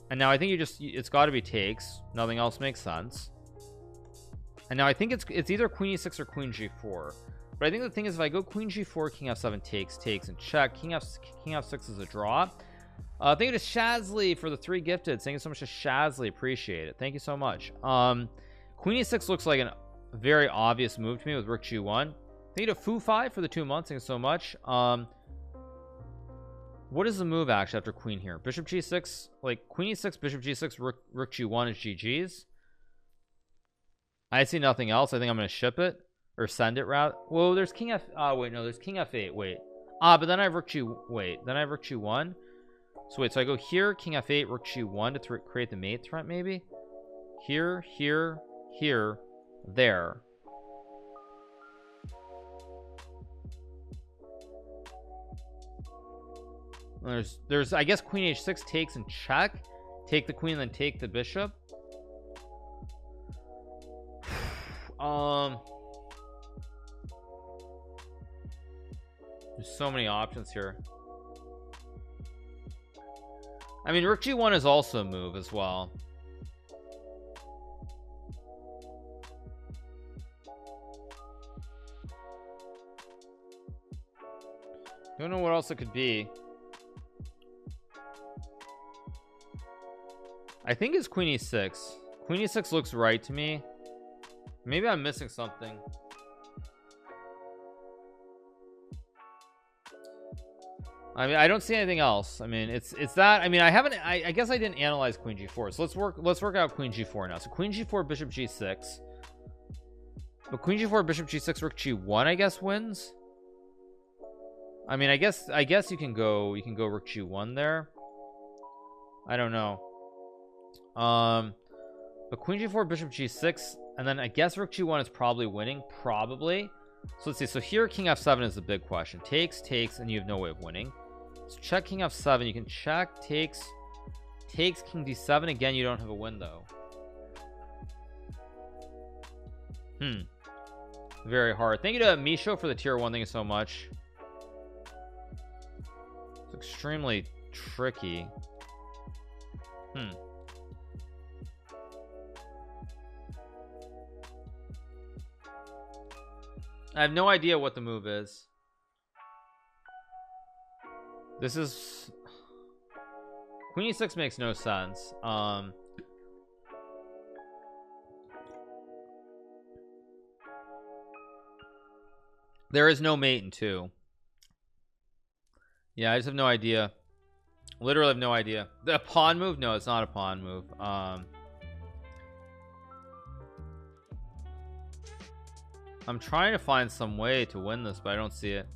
And now I think it's got to be takes. Nothing else makes sense. And now I think it's either queen e6 or queen g4. But I think the thing is, if I go queen g4, king f7 takes and check, king f6 is a draw. Thank you to Shazly for the 3 gifted. Thank you so much to Shazly. Appreciate it. Thank you so much. Queen e6 looks like a very obvious move to me with rook g1. Thank you to Foo5 for the 2 months. Thank you so much. What is the move actually after queen here? Bishop g6, like queen e6, bishop g6, rook g1 is GG's. I see nothing else. I think I'm going to ship it or send it rather. Whoa, there's king f. Wait, no, there's king f8. Wait, but then I have rook g. Wait, then I have rook g1. So wait, so I go here, king f8, rook g1 to create the mate threat, maybe. Here, here, here, there. There's I guess queen h6 takes and check, take the queen, then take the bishop. There's so many options here. I mean, rook g1 is also a move as well. Don't know what else it could be. I think it's queen e6. Queen e6 looks right to me. Maybe I'm missing something. I mean, I don't see anything else. I mean, it's that. I mean, I guess I didn't analyze queen g4. So let's work out queen g4 now. So queen g4, bishop g6. But queen g4, bishop g6, rook g1, I guess wins. I mean, I guess you can go rook g1 there. I don't know. But queen g4, bishop g6, and then I guess rook g1 is probably winning, probably. So let's see. So here king f7 is the big question. Takes, and you have no way of winning. So check king f7. You can check, takes king d7. Again, you don't have a window. Very hard. Thank you to Misho for the tier 1. Thank you so much. It's extremely tricky. I have no idea what the move is. This is queen e6 makes no sense. There is no mate in 2. Yeah, I just have no idea. Literally have no idea. The pawn move? No, it's not a pawn move. I'm trying to find some way to win this, but I don't see it.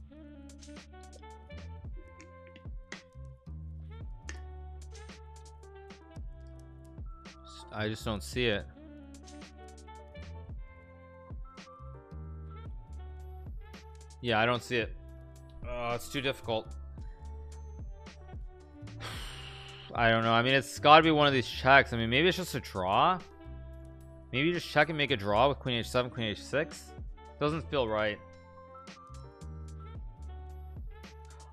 I just don't see it. Yeah, I don't see it. Oh, it's too difficult. I don't know. I mean, it's got to be one of these checks. I mean, maybe it's just a draw. Maybe you just check and make a draw with queen h7, queen h6. Doesn't feel right.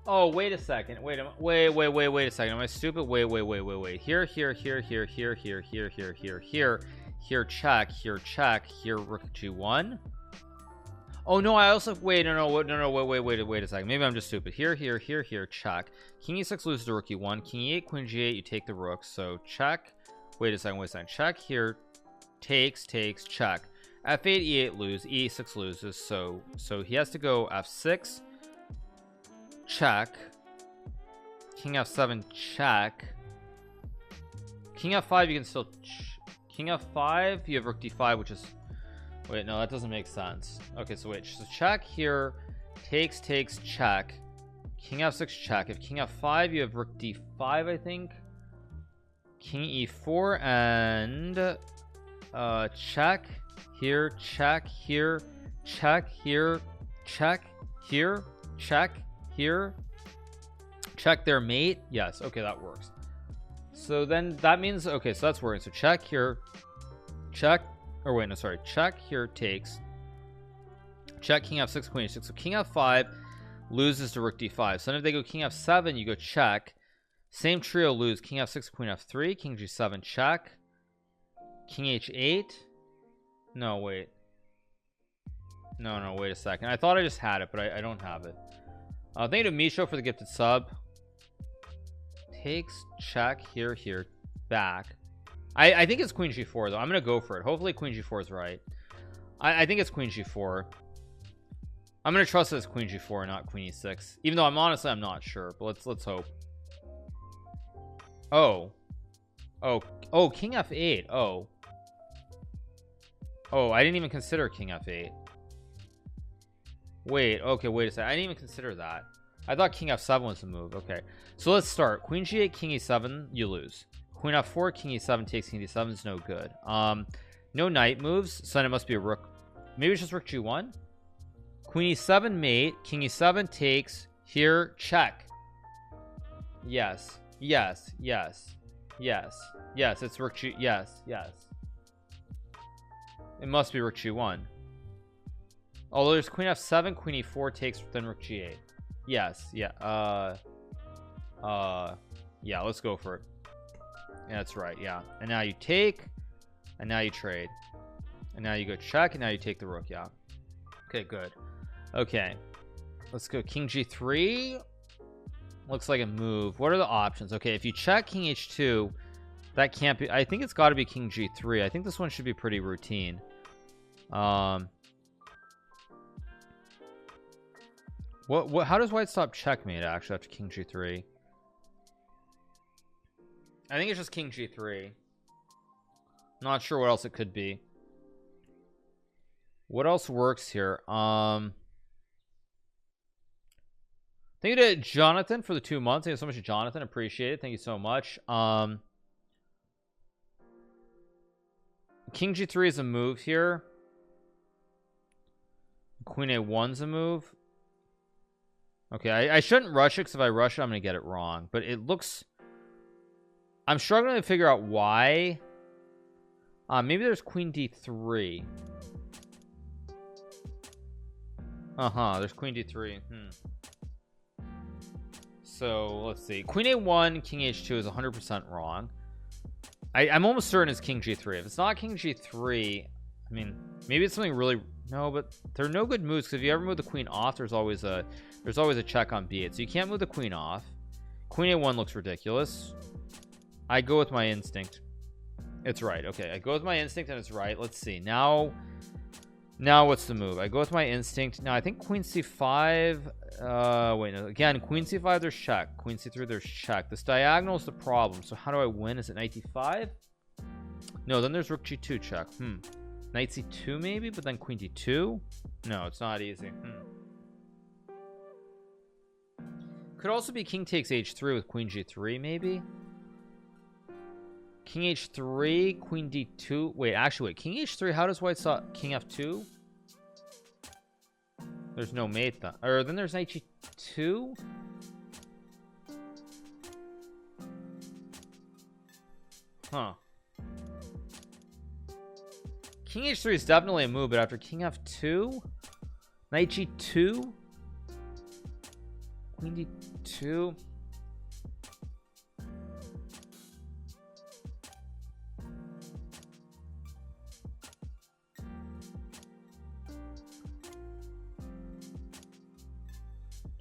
Oh, wait a second. Wait a second. Am I stupid? Wait. Here, check, here, rook g1. Oh no, I also wait a second. Maybe I'm just stupid. Here, check. King e6 loses to rook e1. King e8, queen g8, you take the rook. So check. Wait a second. Check here. Takes, check. f8, e8 lose, e6 loses. So he has to go f6. Check. King f7, check. King f5, you can still king f5, you have rook d5, which is Wait, no, that doesn't make sense. Okay, so wait, so check here, takes, check, king f6 check. If king f5, you have rook d5, I think. King e4 and check here, check here, check here, check here, check here, check their mate. Yes, okay, that works. So then that means, okay, so that's working. So check here, check, or wait, no, sorry, check here, takes, check, king f6, queen h6. So king f5 loses to rook d5. So then if they go king f7, you go check. Same trio lose, king f6, queen f3, king g7 check, king h8. No, wait, no, wait a second. I thought I just had it, but I don't have it. Thank you to Misho for the gifted sub. Takes, check, here, back. I think it's queen g4 though. I'm gonna go for it. Hopefully queen g4 is right. I think it's queen g4. I'm gonna trust that it's queen g4, not queen e6, even though I'm not sure, but let's hope. Oh, king f8. Oh, I didn't even consider king f8. Wait, okay, wait a second. I didn't even consider that. I thought king f7 was the move. Okay, so let's start. Queen g8, king e7, you lose. Queen f4, king e7 takes king d7 is no good. No knight moves, so then it must be a rook. Maybe it's just rook g1. Queen e7 mate, king e7 takes, here, check. Yes, it's rook g, yes. It must be rook g1. Although there's queen f7, queen e4 takes, then rook g8. Yes, yeah, let's go for it. Yeah, that's right, yeah. And now you take, and now you trade, and now you go check, and now you take the rook. Yeah, okay, good. Okay, let's go king g3. Looks like a move. What are the options? Okay, if you check king h2, that can't be. I think it's got to be king g3. I think this one should be pretty routine. What how does white stop checkmate actually after king g3? I think it's just king g3. Not sure what else it could be. What else works here? Thank you to Jonathan for the 2 months. Thank you so much, Jonathan. Appreciate it. Thank you so much. King g3 is a move here. Queen a1's a move. Okay, I shouldn't rush it, because if I rush it, I'm gonna get it wrong. But it looks, I'm struggling to figure out why. Maybe there's queen d3. There's queen d3. So let's see. Queen a1, king h2 is 100% wrong. I'm almost certain it's king g3. If it's not king g3, I mean, maybe it's something really, no, but there are no good moves, because if you ever move the queen off, there's always a check on b8. So you can't move the queen off. Queen a1 looks ridiculous. I go with my instinct. It's right. Okay, I go with my instinct and it's right. Let's see. Now what's the move? I go with my instinct. Now I think queen c5. Wait, no. Again, queen c5, there's check. Queen c3, there's check. This diagonal is the problem. So how do I win? Is it knight d5? No, then there's rook g2 check. Knight c2 maybe, but then queen d2. No, it's not easy. Could also be king takes h3 with queen g3 maybe. King h3, queen d2. Wait, actually, wait. King h3. How does white stop king f2? There's no mate then. Or then there's knight g2. King h3 is definitely a move, but after king f2, knight g2, queen d2.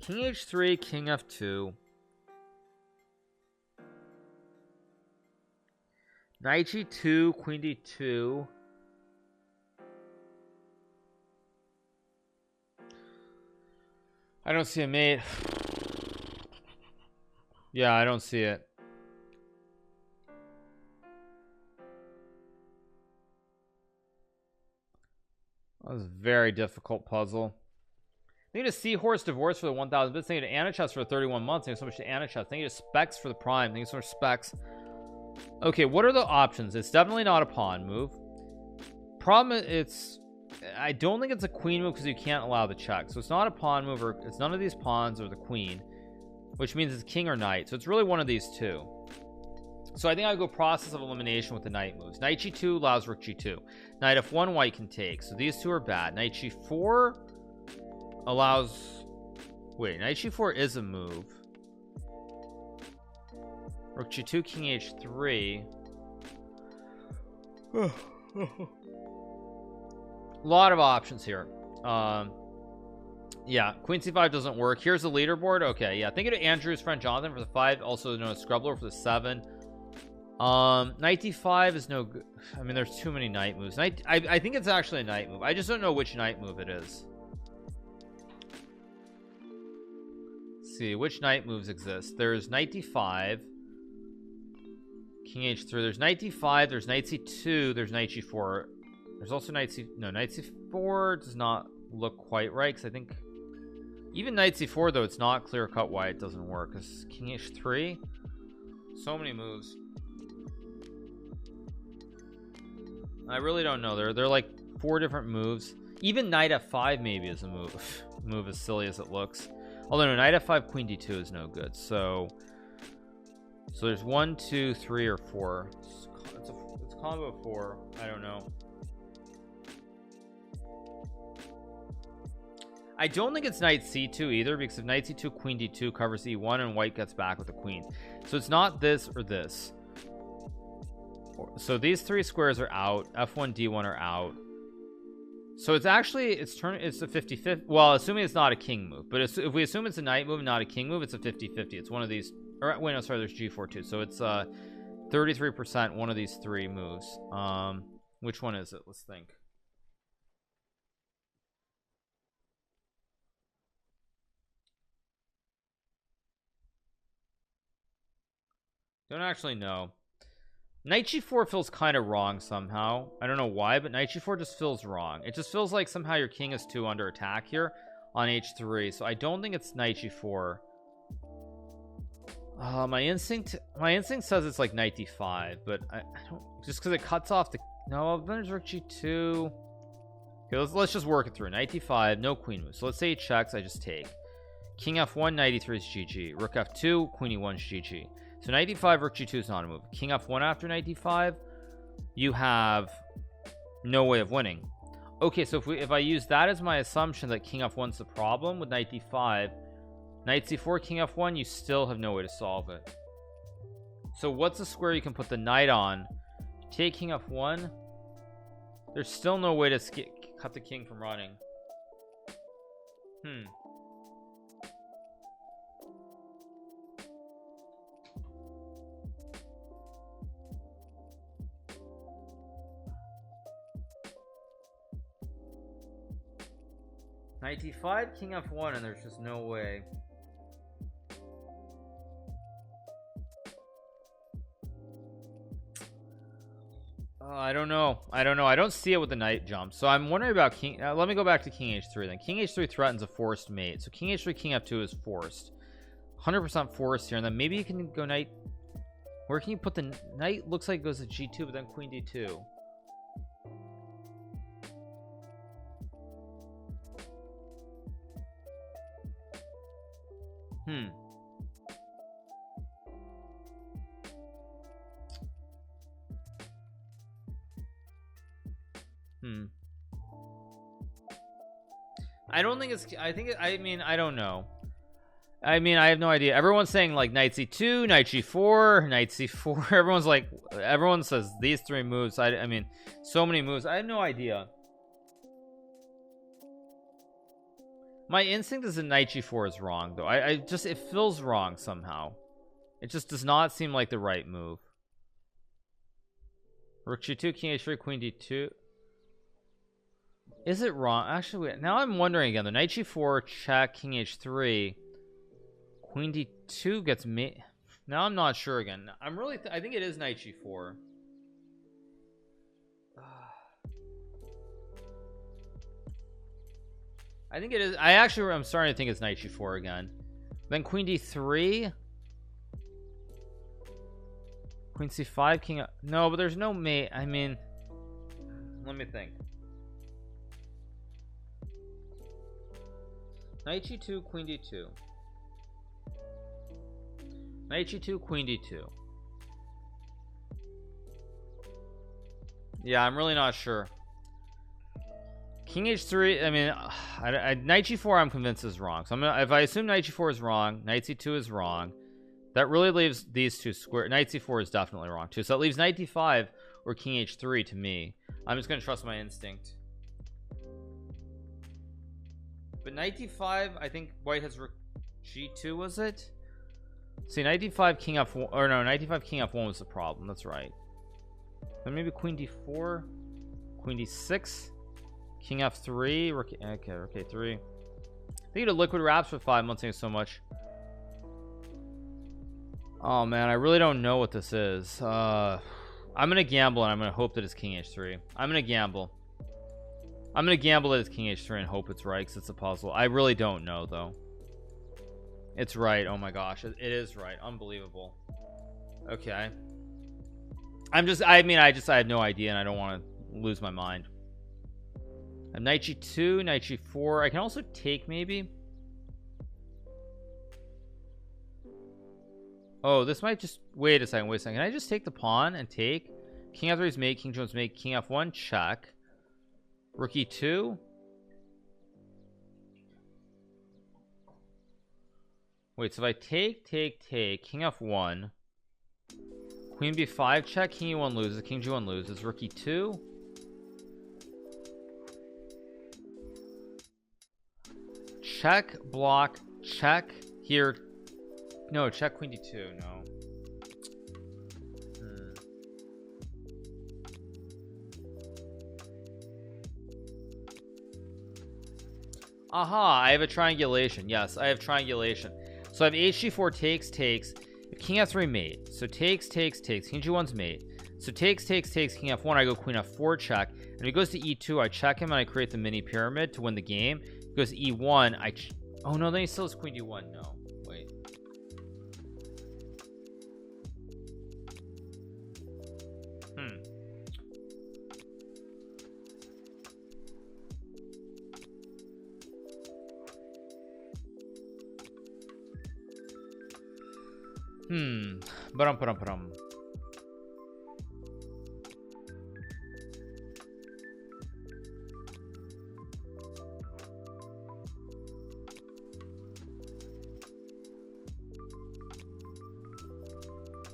King h3, king f2, knight g2, queen d2. I don't see a mate. Yeah, I don't see it. was a very difficult puzzle. Thank you to Seahorse Divorce for the 1,000 bits. Thank you to Anichest for the 31 months. Thank you so much to Anichest. Thank you to Specs for the Prime. Thank you so much, Specs. Okay, what are the options? It's definitely not a pawn move. Problem is, I don't think it's a queen move because you can't allow the check. So it's not a pawn move, or it's none of these pawns or the queen, which means it's king or knight. So it's really one of these two. So I think I'll go process of elimination with the knight moves. Knight g2 allows rook g2. Knight f1 white can take. So these two are bad. Knight g4 allows... Wait, knight g4 is a move. Rook g2, king h3. Lot of options here. Yeah, queen c5 doesn't work. Here's the leaderboard. Okay, yeah, thank you to Andrew's friend Jonathan for the 5, also known as Scrubbler for the 7. Knight d5 is no good. I mean, there's too many knight moves. I think it's actually a knight move. I just don't know which knight move it is. Let's see which knight moves exist. There's knight d5, king h3. There's knight d5. There's knight c2. There's knight g4. There's also knight c4 does not look quite right, because I think even knight c4, though, it's not clear cut why it doesn't work, because king h3, so many moves. I really don't know. They're like 4 different moves. Even knight f5 maybe is a move as silly as it looks. Although no, knight f5 queen d2 is no good. So there's 1 2 3 or 4. It's combo 4. I don't know. I don't think it's knight c2 either, because if knight c2 queen d2 covers e1 and white gets back with the queen, so it's not this or this. So these 3 squares are out. f1 d1 are out. So it's actually it's a 50-50. Well, assuming it's not a king move, but if we assume it's a knight move, not a king move, it's a 50-50. It's one of these. Or wait, no, sorry, there's g4 too. So it's 33% one of these 3 moves. Which one is it? Let's think. Don't actually know. Knight g4 feels kind of wrong somehow. I don't know why, but knight g4 just feels wrong. It just feels like somehow your king is too under attack here on h3. So I don't think it's knight g4. My instinct says it's like knight d5, but I don't, just because it cuts off the... No, then there's rook g2. Okay, let's just work it through. Knight d5, no queen move. So let's say he checks, I just take. King f1, knight e3 is gg. Rook f2, queen e1 is gg. So knight d5, rook g2 is not a move. King f1 after knight d5, you have no way of winning. Okay, so if I use that as my assumption that king f1's the problem with knight d5, knight c4, king f1, you still have no way to solve it. So what's the square you can put the knight on? Take king f1. There's still no way to cut the king from running. Knight d5, king f1, and there's just no way. I don't know. I don't see it with the knight jump. So I'm wondering about king. Let me go back to king h3 then. King h3 threatens a forced mate. So king h3, king f2 is forced. 100% forced here. And then maybe you can go knight. Where can you put the knight? Looks like it goes to g2, but then queen d2. I don't think it's... I mean, I don't know. I mean, I have no idea. Everyone's saying like knight c2, knight g4, knight c4. Everyone's like... Everyone says these 3 moves. I mean, so many moves. I have no idea. My instinct is that knight g4 is wrong, though. I just... It feels wrong somehow. It just does not seem like the right move. Rook g2, king h3, queen d2. Is it wrong? Actually, wait, now I'm wondering again. The knight g4, check, king h3, queen d2 gets me. Now I'm not sure again. I'm really... I think it is knight g4. I think it is. I'm starting to think it's knight g4 again. Then queen d3, queen c5, king. No, but there's no mate. I mean, let me think. Knight g2, queen d2. Knight g2, queen d2. Yeah, I'm really not sure. King h3. I mean, knight g4 I'm convinced is wrong, so if I assume knight g4 is wrong, knight c2 is wrong, that really leaves these two square. Knight c4 is definitely wrong too, so that leaves knight d5 or king h3 to me. I'm just gonna trust my instinct. But knight d5, I think white has g2, was it? See, knight d5 king f1, or no, knight d5 king f1 was the problem. That's right. Then maybe queen d4, queen d6, king f3, okay, rook a3. They need a liquid wraps for 5 months. Thank you so much. Oh man, I really don't know what this is. I'm gonna gamble and I'm gonna hope that it's king h3. I'm gonna gamble that it's king h3 and hope it's right, because it's a puzzle. I really don't know though. It's right. Oh my gosh, it is right. Unbelievable. Okay. I have no idea and I don't want to lose my mind. Knight g2, knight g4. I can also take, maybe. Oh, this might just wait a second. Can I just take the pawn and take? King f3 is mate, king jones mate, king f1 check, rook e2. Wait, so if I take king f1, queen b5 check, king e1 loses, king g1 loses, rook e2. Check, block, check here. No, check queen d2. No. Aha, I have a triangulation. Yes, I have triangulation. So I have hg4 takes. King f3 mate. So takes. King g1's mate. So takes. King f1. I go queen f4 check. And if he goes to e2, I check him and I create the mini pyramid to win the game. He goes e1. Oh no, then he still has queen d1. No, wait. Ba-dum.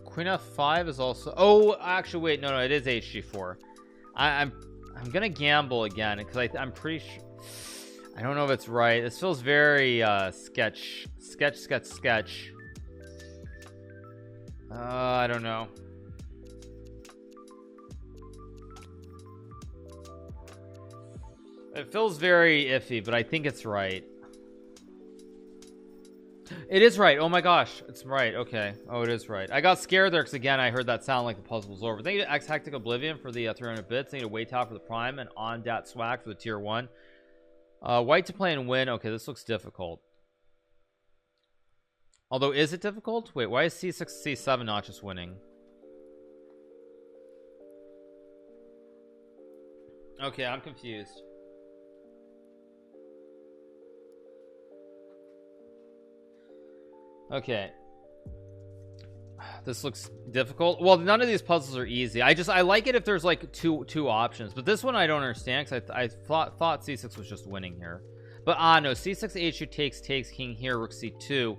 Queen f5 is also. Oh, actually, wait, no, it is hg4. I'm gonna gamble again because I'm pretty sure. I don't know if it's right. This feels very sketch. I don't know. It feels very iffy, but I think it's right. It is right. Oh my gosh, it's right. Okay. Oh, it is right. I got scared there because again I heard that sound like the puzzle was over. Thank you to X Hectic Oblivion for the 300 bits. Thank you to Waytow for the prime and on dat swag for the tier 1. White to play and win. Okay, this looks difficult. Although, is it difficult? Wait, why is c6 c7 not just winning? Okay, I'm confused. Okay, this looks difficult. Well, none of these puzzles are easy. I like it if there's like two options, but this one I don't understand because I thought c6 was just winning here. But no, c6 h2 takes king here, rook c2,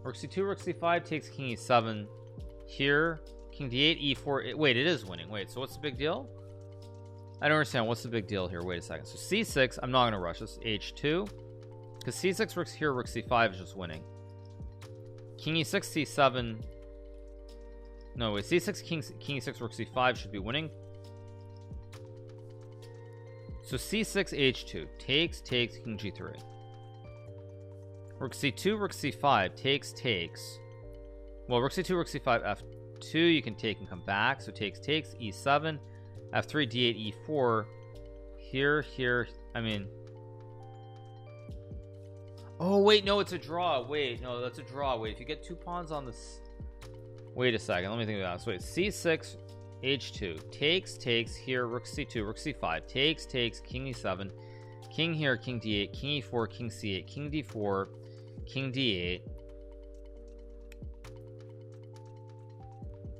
rook c2, rook c5 takes king e7 here, king d8 e4. Wait, it is winning. Wait, so what's the big deal? I don't understand. What's the big deal here? Wait a second. So c6, I'm not gonna rush this. H2, because c6 rooks here, rook c5 is just winning. King e6 c7. No, wait, c6 king e6 rook c5 should be winning. So c6 h2 takes king g3, rook c2 rook c5 takes. Well, rook c2 rook c5 f2 you can take and come back. So takes e7 f3 d8 e4 here. I mean, Oh wait, no, it's a draw. Wait, no, that's a draw. Wait, if you get 2 pawns on this, wait a second, let me think about this. Wait, c6 h2 takes here, rook c2, rook c5, takes king e7, king here, king d8, king e4, king c8, king d4, king d8.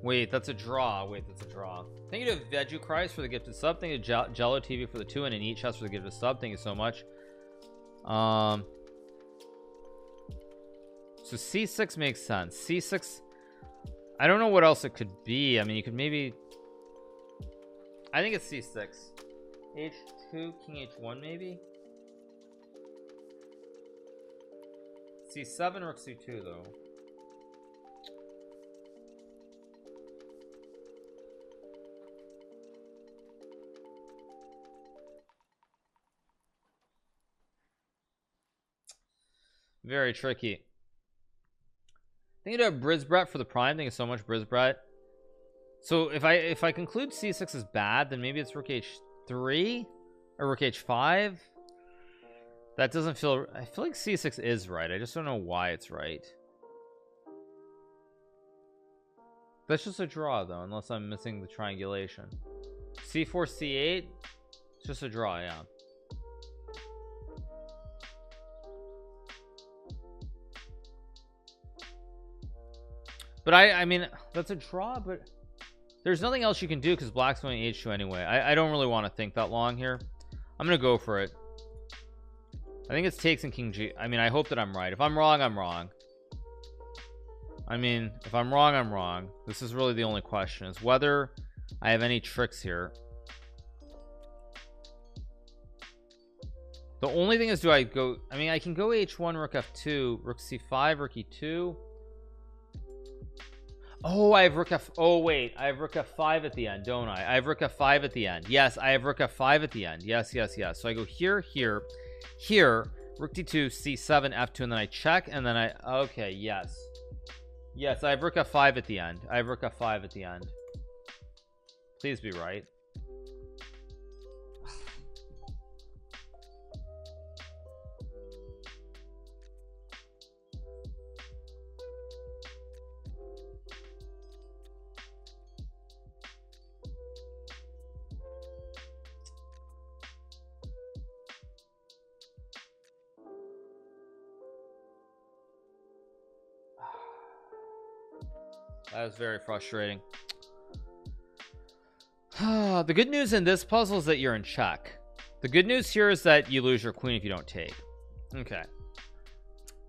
Wait, that's a draw. Wait, that's a draw. Thank you to Veju Christ for the gifted sub. Thank you to Jello TV for the 2 and an each chest for the gifted sub. Thank you so much. So c6 makes sense. C6, I don't know what else it could be. I mean, you could maybe, I think it's c6, h2, king h1 maybe, c7, rook c2 though. Very tricky. Thank you to Brisbrett for the prime. Thank you so much, Brisbrett. So if I conclude c6 is bad, then maybe it's rook h3 or rook h5. That doesn't feel, I feel like c6 is right. I just don't know why it's right. That's just a draw though, unless I'm missing the triangulation. c4 c8, it's just a draw. Yeah. But I mean, that's a draw, but there's nothing else you can do because black's going h2 anyway. I don't really want to think that long here. I'm gonna go for it. I think it's takes and king g. I mean, I hope that I'm right. If I'm wrong, I'm wrong. I mean, if I'm wrong, I'm wrong. This is really the only question, is whether I have any tricks here. The only thing is, do I go, I mean, I can go h1, rook f2, rook c5, rook e2. Oh, I have rook f, oh wait, I have rook f5 at the end, don't I? I have rook f5 at the end. Yes, I have rook f5 at the end. Yes. So I go here, rook d2, c7, f2, and then I check, and then I, okay, yes, I have rook f5 at the end. I have rook f5 at the end. Please be right. That was very frustrating. The good news in this puzzle is that you're in check. The good news here is that you lose your queen if you don't take. Okay.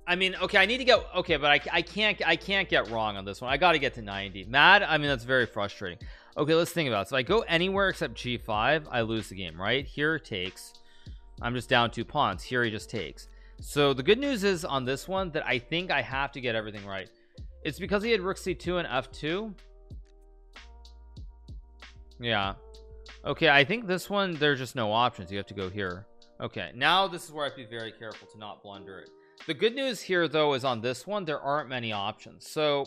I mean, okay, I need to get, okay, but I can't get wrong on this one. I got to get to 90. Mad? I mean, that's very frustrating. Okay, let's think about it. So I go anywhere except g5, I lose the game, right? Here takes. I'm just down 2 pawns. Here he just takes. So the good news is on this one that I think I have to get everything right. It's because he had rook c2 and f2. Yeah. Okay, I think this one, there's just no options. You have to go here. Okay, now this is where I have to be very careful to not blunder it. The good news here, though, is on this one, there aren't many options. So,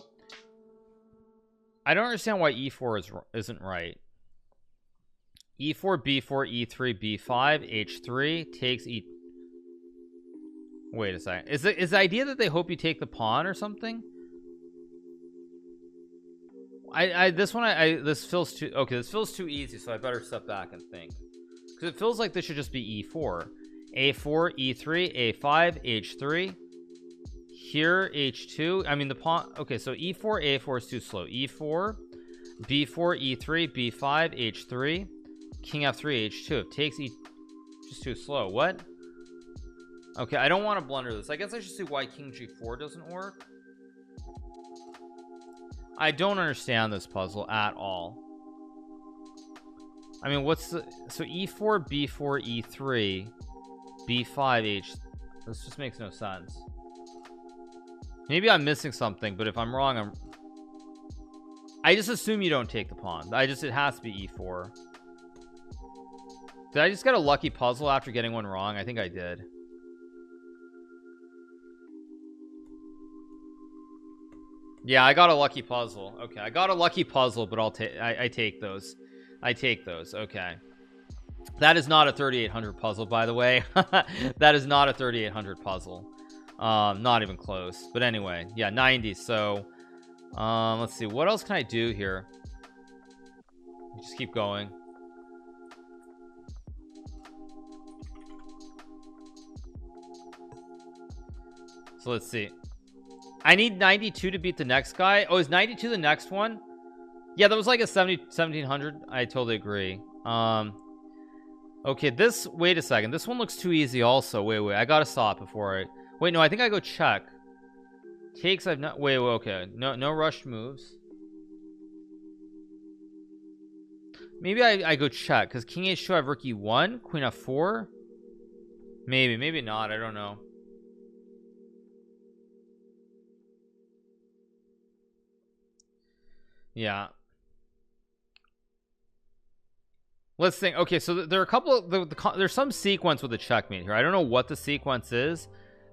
I don't understand why e4 isn't right. e4, b4, e3, b5, h3, takes e... Wait a second. Is the idea that they hope you take the pawn or something? This feels too, okay, this feels too easy, so I better step back and think, because it feels like this should just be e4, a4, e3, a5, h3, here h2. I mean the pawn, okay, so e4, a4 is too slow. E4, b4, e3, b5, h3, king f3, h2. It takes e, just too slow. What? Okay, I don't want to blunder this. I guess I should see why king g4 doesn't work. I don't understand this puzzle at all. I mean, what's the, so e4, b4, e3, b5, h, this just makes no sense. Maybe I'm missing something, but if I'm wrong, I just assume you don't take the pawn. It has to be e4. Did I just get a lucky puzzle after getting one wrong? I think I did. Yeah, I got a lucky puzzle. Okay, I got a lucky puzzle, but I take those. I take those. Okay. That is not a 3800 puzzle, by the way. That is not a 3800 puzzle. Not even close, but anyway, yeah, 90. So let's see, what else can I do here? Just keep going. So let's see, I need 92 to beat the next guy. Oh, is 92 the next one? Yeah, that was like a 1700. I totally agree. Okay, this, wait a second, this one looks too easy also. Wait, I gotta stop before I, wait, no, I think I go check. Takes, I've not, wait, okay, no rushed moves. Maybe I go check, because king h2, I have rook e1, queen f4. Maybe not, I don't know. Yeah, let's think. Okay, so there are a couple of there's some sequence with the checkmate here. I don't know what the sequence is,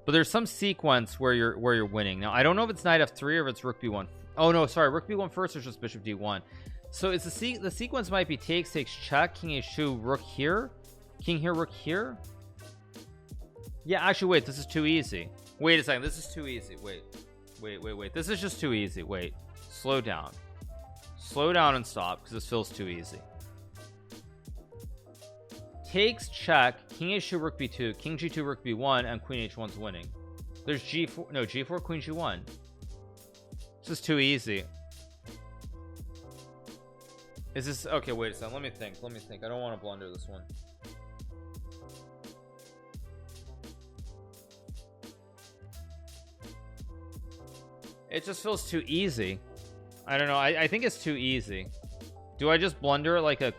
but there's some sequence where you're winning. Now I don't know if it's knight f3 or if it's rook b1. Oh no, sorry, rook b1 first, or just bishop d1. So it's the sequence might be takes check, king h2, rook here, king here, rook here. Yeah, actually, wait, this is too easy. Wait a second, this is too easy. Wait, this is just too easy. Wait, slow down and stop, because this feels too easy. Takes check, king h2, rook b2, king g2, rook b1, and queen h1's winning. There's g4, no, g4, queen g1. This is too easy. Is this okay? Wait a second, let me think. I don't want to blunder this one. It just feels too easy. I don't know, I think it's too easy. Do I just blunder like a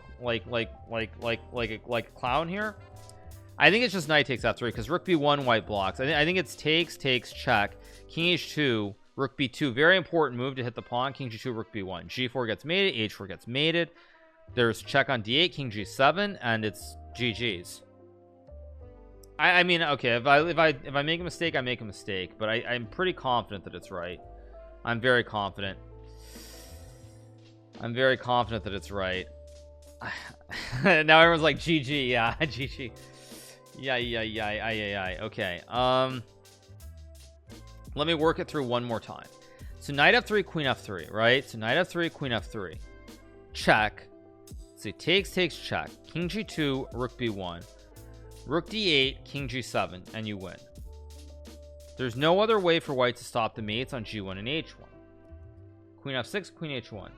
clown here? I think it's just knight takes f3, because rook b1 white blocks. I think it's takes check, king h2, rook b2, very important move to hit the pawn, king g2, rook b1, g4 gets mated, h4 gets mated, there's check on d8, king g7, and it's GG's. I mean, okay, if I make a mistake, I make a mistake, but I'm pretty confident that it's right. I'm very confident that it's right. Now everyone's like GG. Yeah, GG. Yeah. Okay, let me work it through one more time. So knight f3, queen f3, right? So knight f3, queen f3, check. So takes check, king g2, rook b1, rook d8, king g7, and you win. There's no other way for white to stop the mates on g1 and h1. Queen f6, queen h1.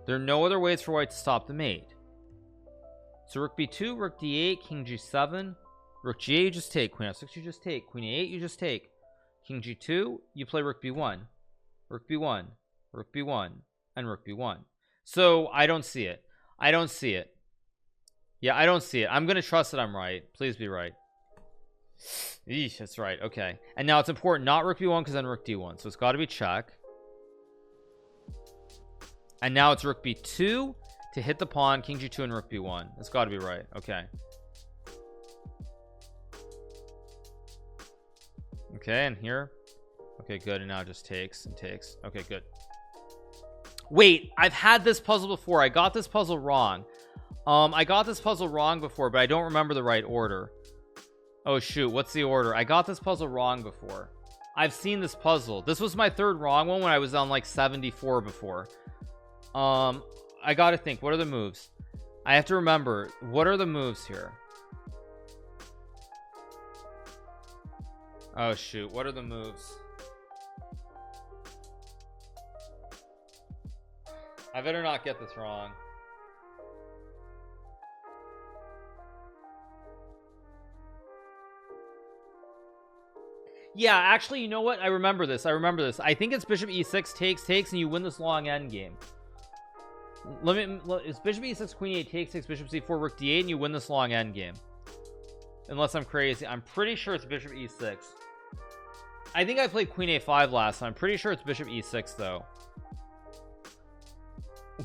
There are no other ways for white to stop the mate. So rook b2, rook d8, king g7, rook g8, you just take, queen f6, you just take, queen a8, you just take, king g2, you play rook b1, rook b1, rook b1, and rook b1. So I don't see it. Yeah, I don't see it. I'm gonna trust that I'm right. Please be right. Eesh, that's right. Okay, and now it's important, not rook b1, because then rook d1, so it's got to be check. And now it's rook b2 to hit the pawn, king g2, and rook b1. It's got to be right. Okay, and here, okay, good. And now it just takes and takes. Okay, good. Wait, I've had this puzzle before. I got this puzzle wrong. I got this puzzle wrong before, but I don't remember the right order. Oh shoot, what's the order? I got this puzzle wrong before. I've seen this puzzle. This was my third wrong one when I was on like 74 before. I gotta think, what are the moves? I have to remember, what are the moves here? Oh shoot, what are the moves? I better not get this wrong. Yeah, actually, you know what? I remember this. I think it's bishop e6 takes, and you win this long endgame. It's bishop e6, queen e8 takes, bishop c4, rook d8, and you win this long endgame. Unless I'm crazy. I'm pretty sure it's bishop e6. I think I played queen a5 last time. I'm pretty sure it's bishop e6 though.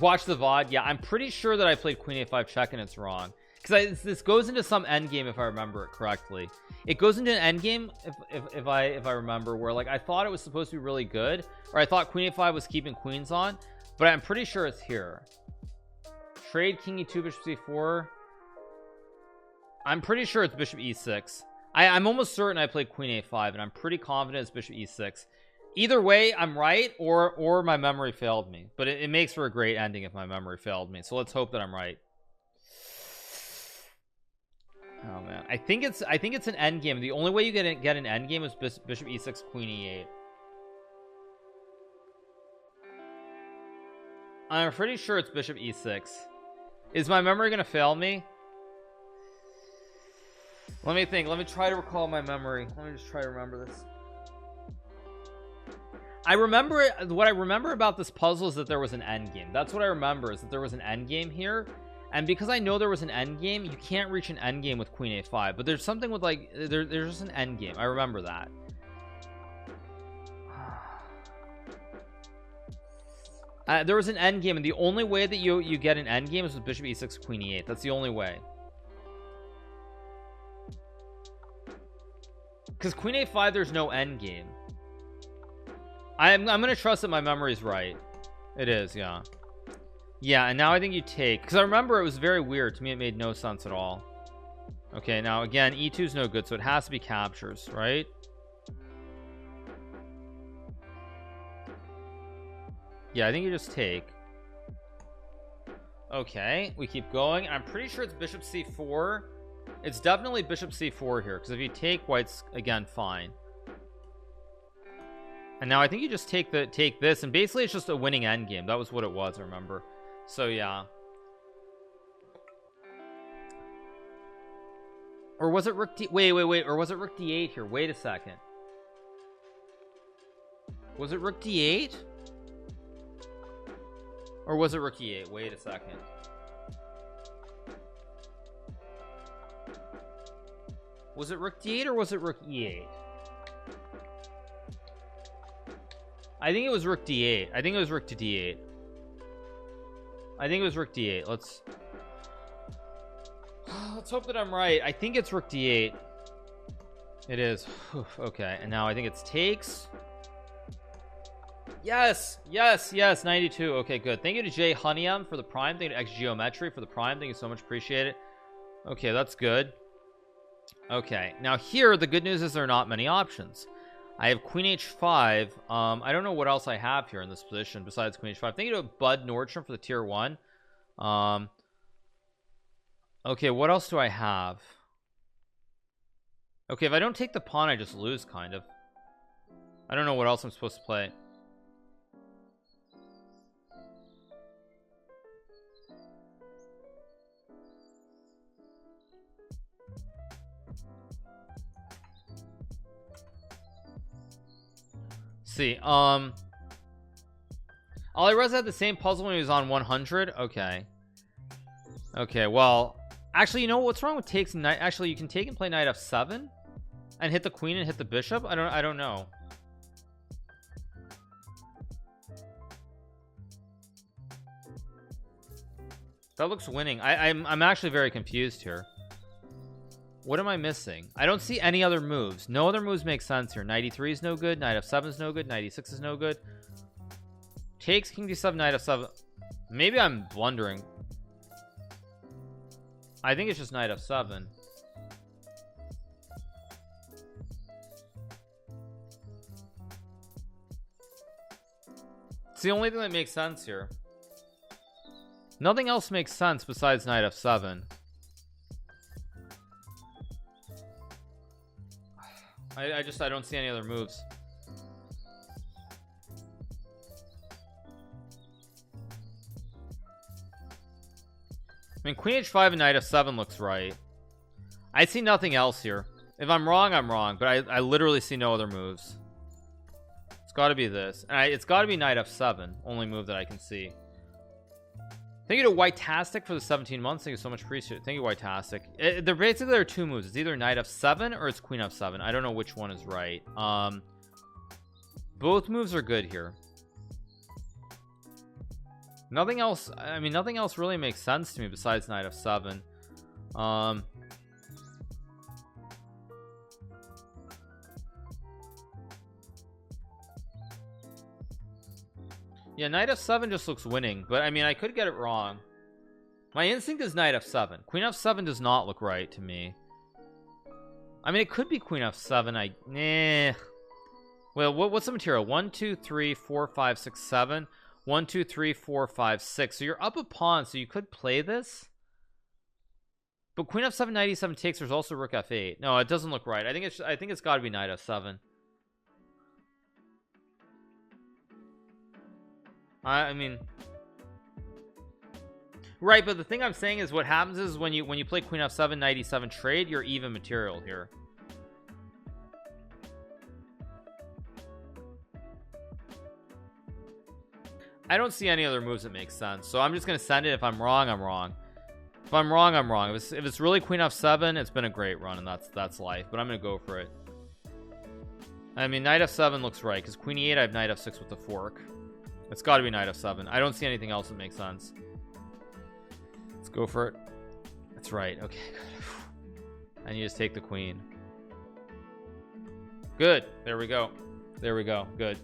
Watch the VOD. Yeah, I'm pretty sure that I played queen a5 check and it's wrong, because this goes into some endgame if I remember it correctly. It goes into an endgame if I remember, where like I thought it was supposed to be really good, or I thought queen a5 was keeping queens on, but I'm pretty sure it's here. Trade king e2, bishop c4. I'm pretty sure it's bishop e6. I'm almost certain I played queen a5, and I'm pretty confident it's bishop e6. Either way, I'm right, or my memory failed me. But it makes for a great ending if my memory failed me. So let's hope that I'm right. Oh man, I think it's an endgame. The only way you get an endgame is bishop e6, queen e8. I'm pretty sure it's bishop e6. Is my memory gonna fail me? Let me think. Let me try to recall my memory. Let me just try to remember this. I remember what I remember about this puzzle is that there was an endgame. That's what I remember, is that there was an endgame here. And because I know there was an endgame, you can't reach an endgame with queen a5. But there's something with like there's just an endgame. I remember that. There was an endgame, and the only way that you get an endgame is with bishop e6, queen e8. That's the only way. Because queen a5, there's no endgame. I'm gonna trust that my memory is right. It is, yeah. Yeah, and now I think you take, because I remember it was very weird to me. It made no sense at all. Okay, now again, e2 is no good, so it has to be captures, right? Yeah, I think you just take. Okay, we keep going. I'm pretty sure it's bishop c4. It's definitely bishop c4 here, because if you take, white's again fine. And now I think you just take this, and basically it's just a winning endgame. That was what it was, I remember. So yeah. Or was it rook d? Wait. Or was it rook d8 here? Wait a second. Was it rook d8? Or was it rook e8? Wait a second. Was it rook d8 or was it rook e8? I think it was rook d8. I think it was rook to d8. I think it was rook d8. Let's hope that I'm right. I think it's rook d8. It is. Okay, and now I think it's takes. Yes, 92. Okay, good. Thank you to Jay Honeyam for the prime. Thank you to X Geometry for the prime. Thank you so much, appreciate it. Okay, that's good. Okay, now here the good news is there are not many options. I have queen h5. I don't know what else I have here in this position besides queen h5. Thank you to Bud Nordstrom for the tier 1. Okay, what else do I have? Okay, if I don't take the pawn, I just lose, kind of. I don't know what else I'm supposed to play. See, Alireza had the same puzzle when he was on 100. Okay, well, actually, you know what's wrong with takes and knight? Actually, you can take and play knight f7 and hit the queen and hit the bishop. I don't know. That looks winning. I'm actually very confused here. What am I missing? I don't see any other moves. No other moves make sense here. Knight e3 is no good. Knight f7 is no good. Knight e6 is no good. Takes king d7, knight f7. Maybe I'm blundering. I think it's just knight f7. It's the only thing that makes sense here. Nothing else makes sense besides knight f7. I don't see any other moves. I mean, queen h5 and knight f7 looks right. I see nothing else here. If I'm wrong, I'm wrong, but I literally see no other moves. It's got to be this, and it's got to be knight f7. Only move that I can see. Thank you to Whitetastic for the 17 months. Thank you so much, appreciate it. Thank you, Whitetastic. There are two moves. It's either knight f7 or it's queen f7. I don't know which one is right. Both moves are good here. Nothing else. I mean, nothing else really makes sense to me besides knight f7. Yeah, knight f7 just looks winning, but I mean, I could get it wrong. My instinct is knight f7. Queen f7 does not look right to me. I mean, it could be queen f7. Well, what's the material? 1 2 3 4 5 6 7. 1 2 3 4 5 6. So you're up a pawn, so you could play this. But queen f7 knight e7 takes. There's also rook f8. No, it doesn't look right. I think it's got to be knight f7. I mean, right, but the thing I'm saying is what happens is when you play queen f7 knight e7 trade, you're even material here. I don't see any other moves that make sense, so I'm just gonna send it. If I'm wrong, I'm wrong. If I'm wrong, I'm wrong. If it's really queen f7, it's been a great run, and that's life. But I'm gonna go for it. I mean, knight f7 looks right because queen e8. I have knight f6 with the fork. It's got to be knight f7. I don't see anything else that makes sense. Let's go for it. That's right. Okay, good. And you just take the queen. Good. There we go. There we go. Good.